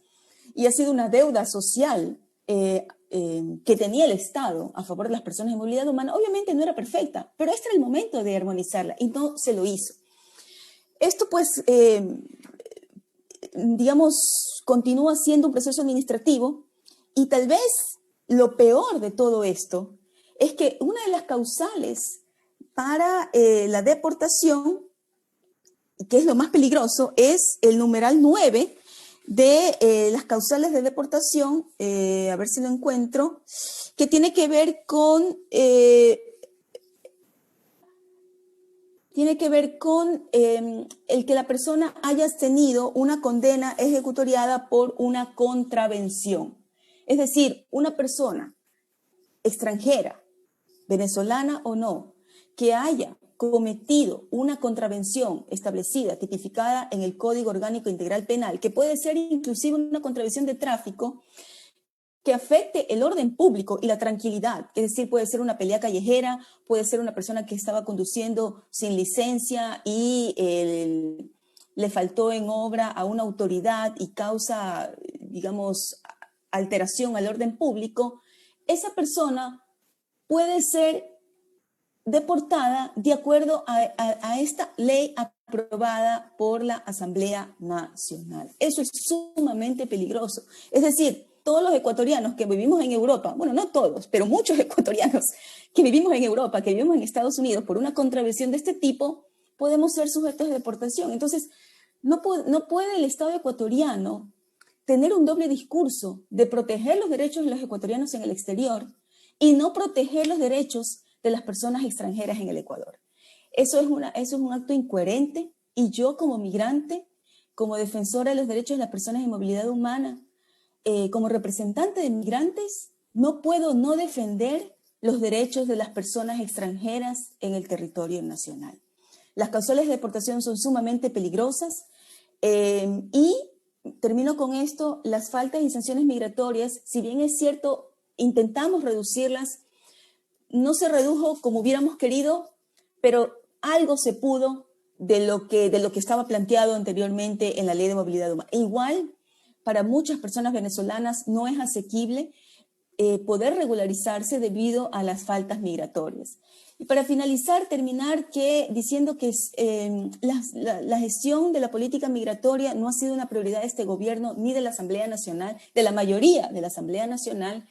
y ha sido una deuda social que tenía el Estado a favor de las personas en movilidad humana. Obviamente no era perfecta, pero este era el momento de armonizarla y no se lo hizo. Esto pues, digamos, continúa siendo un proceso administrativo, y tal vez lo peor de todo esto es que una de las causales para la deportación, que es lo más peligroso, es el numeral 9 de las causales de deportación, a ver si lo encuentro, que tiene que ver con el que la persona haya tenido una condena ejecutoriada por una contravención. Es decir, una persona extranjera, venezolana o no, que haya cometido una contravención establecida, tipificada en el Código Orgánico Integral Penal, que puede ser inclusive una contravención de tráfico, que afecte el orden público y la tranquilidad, es decir, puede ser una pelea callejera, puede ser una persona que estaba conduciendo sin licencia y le faltó en obra a una autoridad y causa, digamos, alteración al orden público, esa persona puede ser deportada de acuerdo a esta ley aprobada por la Asamblea Nacional. Eso es sumamente peligroso. Es decir, todos los ecuatorianos que vivimos en Europa, bueno, no todos, pero muchos ecuatorianos que vivimos en Europa, que vivimos en Estados Unidos por una contravención de este tipo, podemos ser sujetos de deportación. Entonces, no puede el Estado ecuatoriano tener un doble discurso de proteger los derechos de los ecuatorianos en el exterior y no proteger los derechos de las personas extranjeras en el Ecuador. Eso es un acto incoherente, y yo como migrante, como defensora de los derechos de las personas en movilidad humana, como representante de migrantes, no puedo no defender los derechos de las personas extranjeras en el territorio nacional. Las causales de deportación son sumamente peligrosas, y termino con esto: las faltas y sanciones migratorias, si bien es cierto, intentamos reducirlas, no se redujo como hubiéramos querido, pero algo se pudo de lo que estaba planteado anteriormente en la Ley de Movilidad Humana. Igual, para muchas personas venezolanas no es asequible poder regularizarse debido a las faltas migratorias. Y para finalizar, terminar diciendo que la gestión de la política migratoria no ha sido una prioridad de este gobierno ni de la Asamblea Nacional, de la mayoría de la Asamblea Nacional.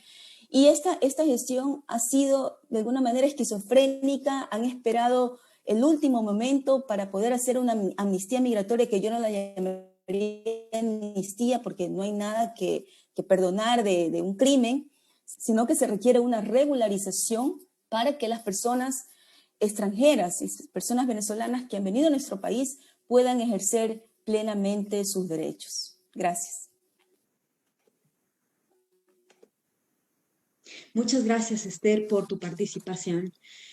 Y esta gestión ha sido de alguna manera esquizofrénica. Han esperado el último momento para poder hacer una amnistía migratoria, que yo no la llamaría amnistía porque no hay nada que perdonar de un crimen, sino que se requiere una regularización para que las personas extranjeras y personas venezolanas que han venido a nuestro país puedan ejercer plenamente sus derechos. Gracias. Muchas gracias, Esther, por tu participación.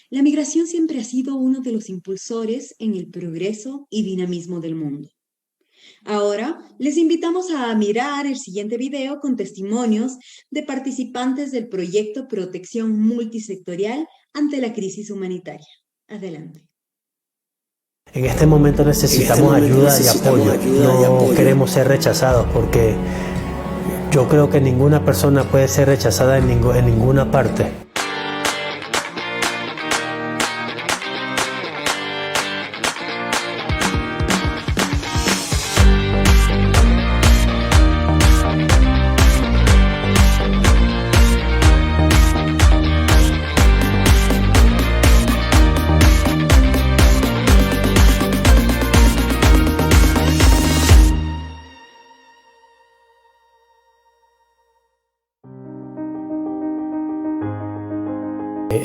La migración siempre ha sido uno de los impulsores en el progreso y dinamismo del mundo. Ahora les invitamos a mirar el siguiente video con testimonios de participantes del proyecto Protección Multisectorial ante la Crisis Humanitaria. Adelante. En este momento necesitamos ayuda y apoyo. No queremos ser rechazados, porque yo creo que ninguna persona puede ser rechazada en ninguna parte.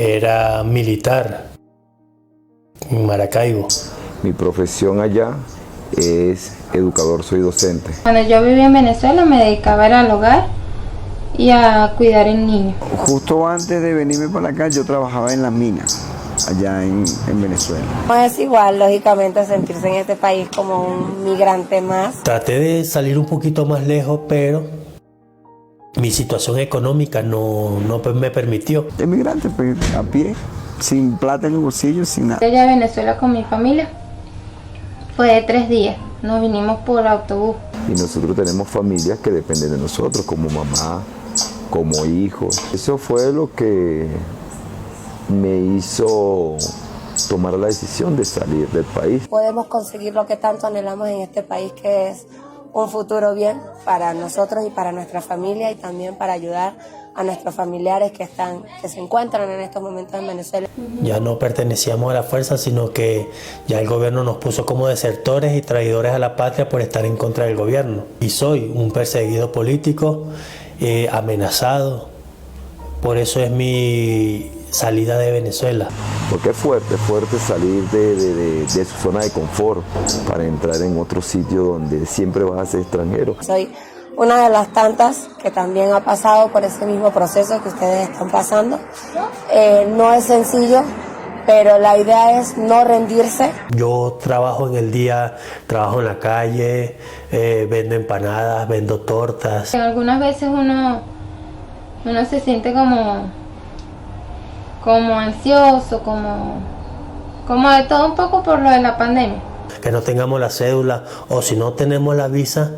Era militar en Maracaibo. Mi profesión allá es educador, soy docente. Cuando yo vivía en Venezuela me dedicaba al hogar y a cuidar el niño. Justo antes de venirme para acá yo trabajaba en las minas, allá en Venezuela. No es igual, lógicamente, sentirse en este país como un migrante más. Traté de salir un poquito más lejos, pero mi situación económica no me permitió. Emigrante, pues, a pie, sin plata en el bolsillo, sin nada. Allá a Venezuela con mi familia fue de 3 días. Nos vinimos por autobús. Y nosotros tenemos familias que dependen de nosotros, como mamá, como hijos. Eso fue lo que me hizo tomar la decisión de salir del país. Podemos conseguir lo que tanto anhelamos en este país, que es un futuro bien para nosotros y para nuestra familia, y también para ayudar a nuestros familiares que se encuentran en estos momentos en Venezuela. Ya no pertenecíamos a la fuerza, sino que ya el gobierno nos puso como desertores y traidores a la patria por estar en contra del gobierno. Y soy un perseguido político, amenazado. Por eso es mi salida de Venezuela. Porque es fuerte salir de su zona de confort para entrar en otro sitio donde siempre vas a ser extranjero. Soy una de las tantas que también ha pasado por ese mismo proceso que ustedes están pasando. No es sencillo, pero la idea es no rendirse. Yo trabajo en el día, trabajo en la calle, vendo empanadas, vendo tortas. Algunas veces uno se siente como ansioso, como de todo un poco por lo de la pandemia. Que no tengamos la cédula o si no tenemos la visa,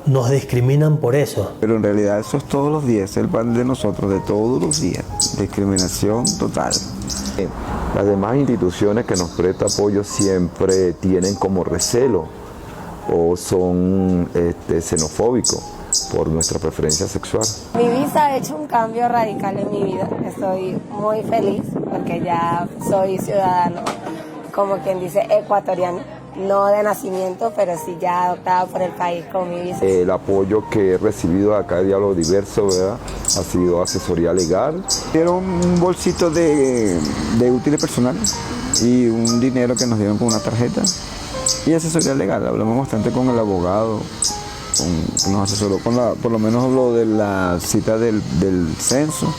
nos discriminan por eso. Pero en realidad eso es todos los días, es el pan de nosotros, de todos los días. Discriminación total. Las demás instituciones que nos prestan apoyo siempre tienen como recelo o son xenofóbicos por nuestra preferencia sexual. Mi visa ha hecho un cambio radical en mi vida. Estoy muy feliz porque ya soy ciudadano, como quien dice, ecuatoriano. No de nacimiento, pero sí ya adoptado por el país con mi visa. El apoyo que he recibido acá de Diálogo Diverso, ¿verdad?, ha sido asesoría legal. Dieron un bolsito de útiles personales y un dinero que nos dieron con una tarjeta y asesoría legal. Hablamos bastante con el abogado, que nos asesoró por lo menos lo de la cita del censo,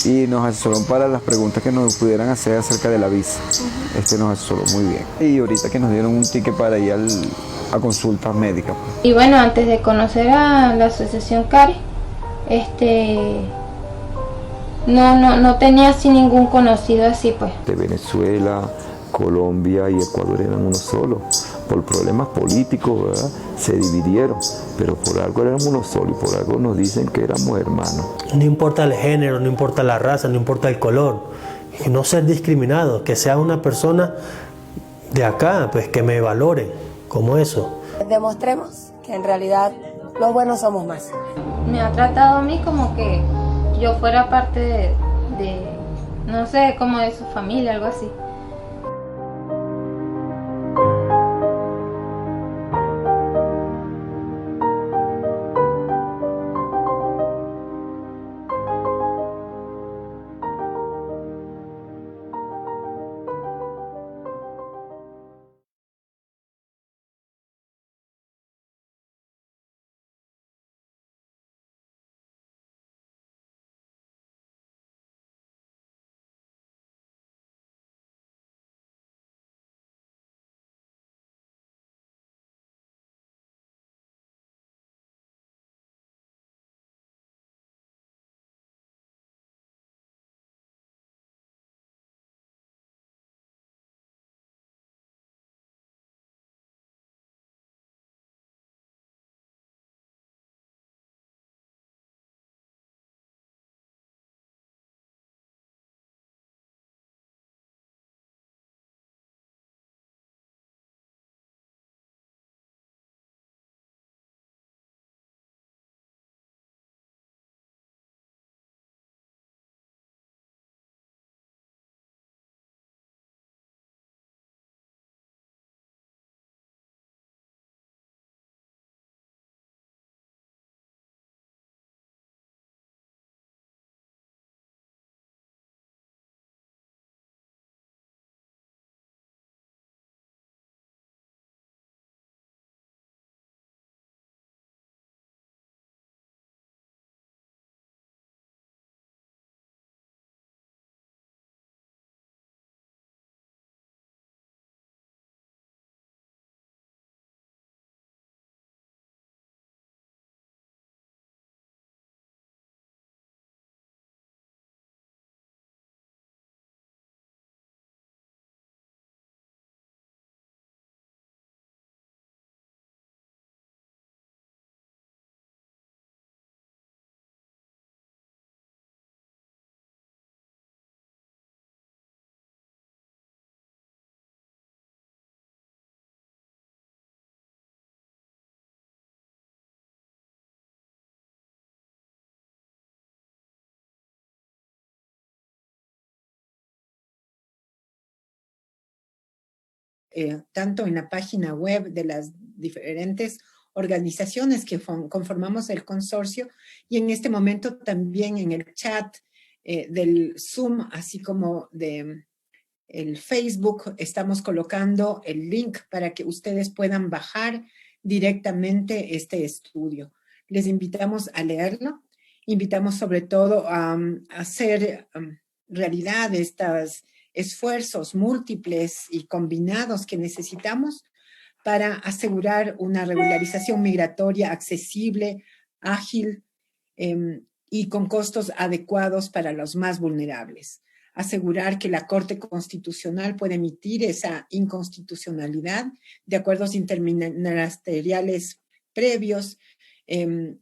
y nos asesoró para las preguntas que nos pudieran hacer acerca de la visa. Nos asesoró muy bien. Y ahorita que nos dieron un ticket para ir a consultas médicas. Y bueno, antes de conocer a la asociación CARE, no tenía así ningún conocido así, pues. De Venezuela, Colombia y Ecuador eran uno solo. Por problemas políticos, ¿verdad?, se dividieron, pero por algo éramos uno solo y por algo nos dicen que éramos hermanos. No importa el género, no importa la raza, no importa el color, no ser discriminado, que sea una persona de acá, pues que me valoren como eso. Demostremos que en realidad los buenos somos más. Me ha tratado a mí como que yo fuera parte de no sé, como de su familia, algo así. tanto en la página web de las diferentes organizaciones que conformamos el consorcio y en este momento también en el chat del Zoom, así como de el Facebook, estamos colocando el link para que ustedes puedan bajar directamente este estudio. Les invitamos a leerlo, invitamos sobre todo a hacer realidad estos esfuerzos múltiples y combinados que necesitamos para asegurar una regularización migratoria accesible, ágil y con costos adecuados para los más vulnerables. Asegurar que la Corte Constitucional puede emitir esa inconstitucionalidad de acuerdos interministeriales previos,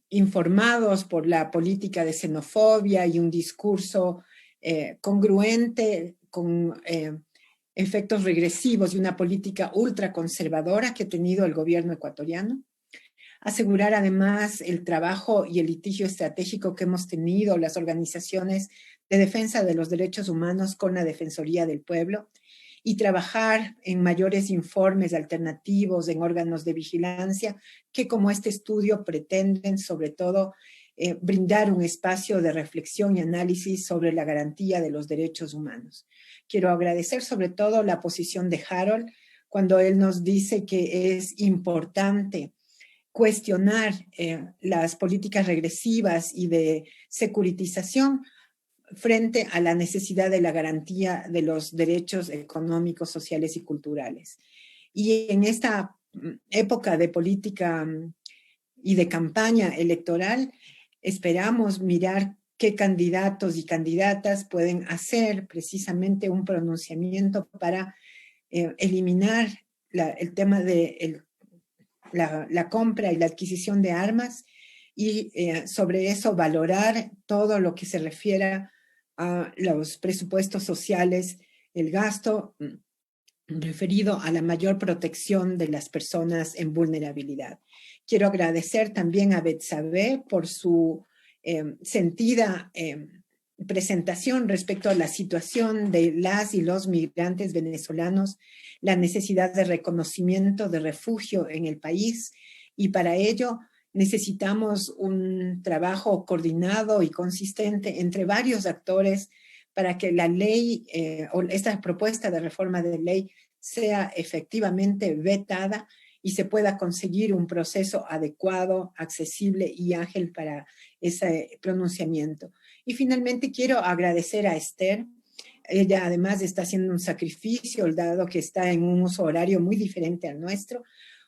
informados por la política de xenofobia y un discurso congruente con efectos regresivos y una política ultraconservadora que ha tenido el gobierno ecuatoriano. Asegurar además el trabajo y el litigio estratégico que hemos tenido las organizaciones de defensa de los derechos humanos con la Defensoría del Pueblo y trabajar en mayores informes alternativos en órganos de vigilancia que como este estudio pretenden sobre todo brindar un espacio de reflexión y análisis sobre la garantía de los derechos humanos. Quiero agradecer sobre todo la posición de Harold cuando él nos dice que es importante cuestionar las políticas regresivas y de securitización frente a la necesidad de la garantía de los derechos económicos, sociales y culturales. Y en esta época de política y de campaña electoral, esperamos mirar qué candidatos y candidatas pueden hacer precisamente un pronunciamiento para eliminar el tema de la compra y la adquisición de armas y sobre eso valorar todo lo que se refiera a los presupuestos sociales, el gasto referido a la mayor protección de las personas en vulnerabilidad. Quiero agradecer también a Betsabe por su sentida presentación respecto a la situación de las y los migrantes venezolanos, la necesidad de reconocimiento de refugio en el país y para ello necesitamos un trabajo coordinado y consistente entre varios actores para que la ley o esta propuesta de reforma de ley sea efectivamente vetada y se pueda conseguir un proceso adecuado, accesible y ágil para ese pronunciamiento. Y finalmente quiero agradecer a Esther. Ella además está haciendo un sacrificio, dado que está en un uso horario muy diferente al nuestro,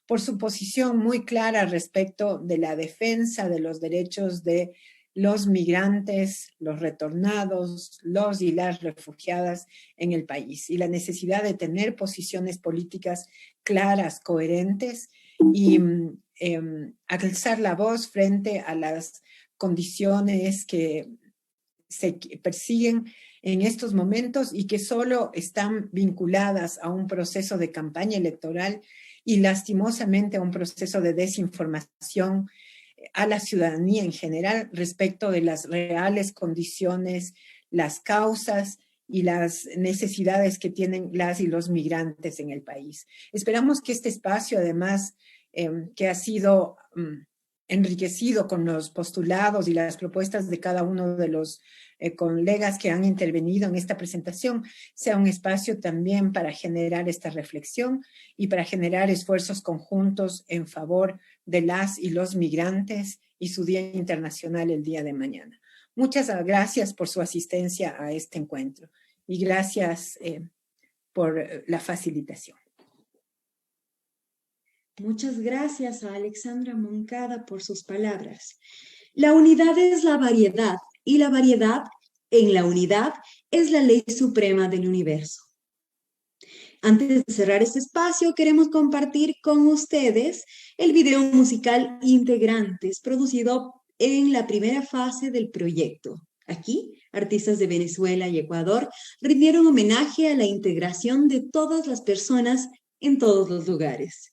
por su posición muy clara respecto de la defensa de los derechos de los migrantes, los retornados, los y las refugiadas en el país y la necesidad de tener posiciones políticas claras, coherentes y alzar la voz frente a las condiciones que se persiguen en estos momentos y que solo están vinculadas a un proceso de campaña electoral y lastimosamente a un proceso de desinformación a la ciudadanía en general respecto de las reales condiciones, las causas y las necesidades que tienen las y los migrantes en el país. Esperamos que este espacio, además, que ha sido enriquecido con los postulados y las propuestas de cada uno de los colegas que han intervenido en esta presentación, sea un espacio también para generar esta reflexión y para generar esfuerzos conjuntos en favor de las y los migrantes y su Día Internacional el día de mañana. Muchas gracias por su asistencia a este encuentro y gracias por la facilitación. Muchas gracias a Alexandra Moncada por sus palabras. La unidad es la variedad y la variedad en la unidad es la ley suprema del universo. Antes de cerrar este espacio, queremos compartir con ustedes el video musical Integrantes, producido en la primera fase del proyecto. Aquí, artistas de Venezuela y Ecuador rindieron homenaje a la integración de todas las personas en todos los lugares.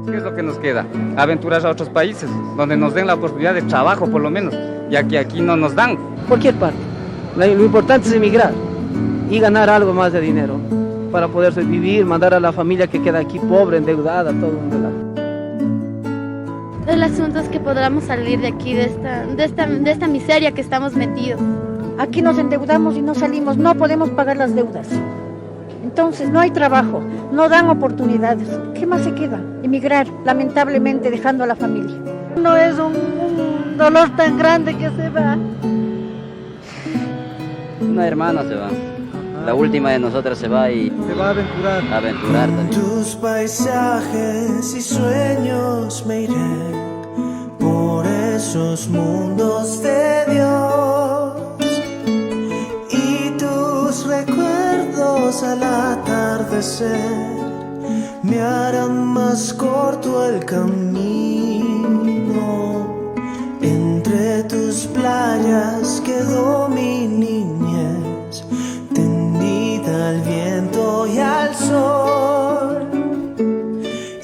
¿Qué es lo que nos queda? Aventurar a otros países, donde nos den la oportunidad de trabajo por lo menos, ya que aquí no nos dan. Cualquier parte. Lo importante es emigrar. y ganar algo más de dinero para poder vivir, mandar a la familia que queda aquí pobre, endeudada, todo un relajo. El asunto es que podamos salir de aquí, de esta miseria que estamos metidos. Aquí nos endeudamos y no salimos, no podemos pagar las deudas. Entonces no hay trabajo, no dan oportunidades. ¿Qué más se queda? Emigrar, lamentablemente dejando a la familia. No es un dolor tan grande que se va. Una hermana se va. La última de nosotras se va y se va a aventurar. A aventurar también. Tus paisajes y sueños me iré por esos mundos de Dios, y tus recuerdos al atardecer me harán más corto el camino. Entre tus playas quedó mi niñez, tendida al viento y al sol,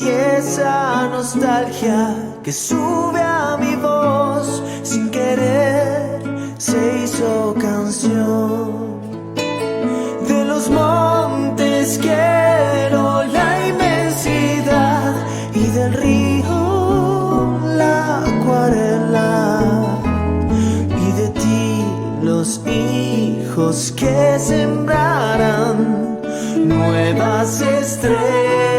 y esa nostalgia que sube a mi voz sin querer se hizo canción. De los montes quiero la inmensidad y del río la acuarela, y de ti los hijos que sembrarán nuevas estrellas.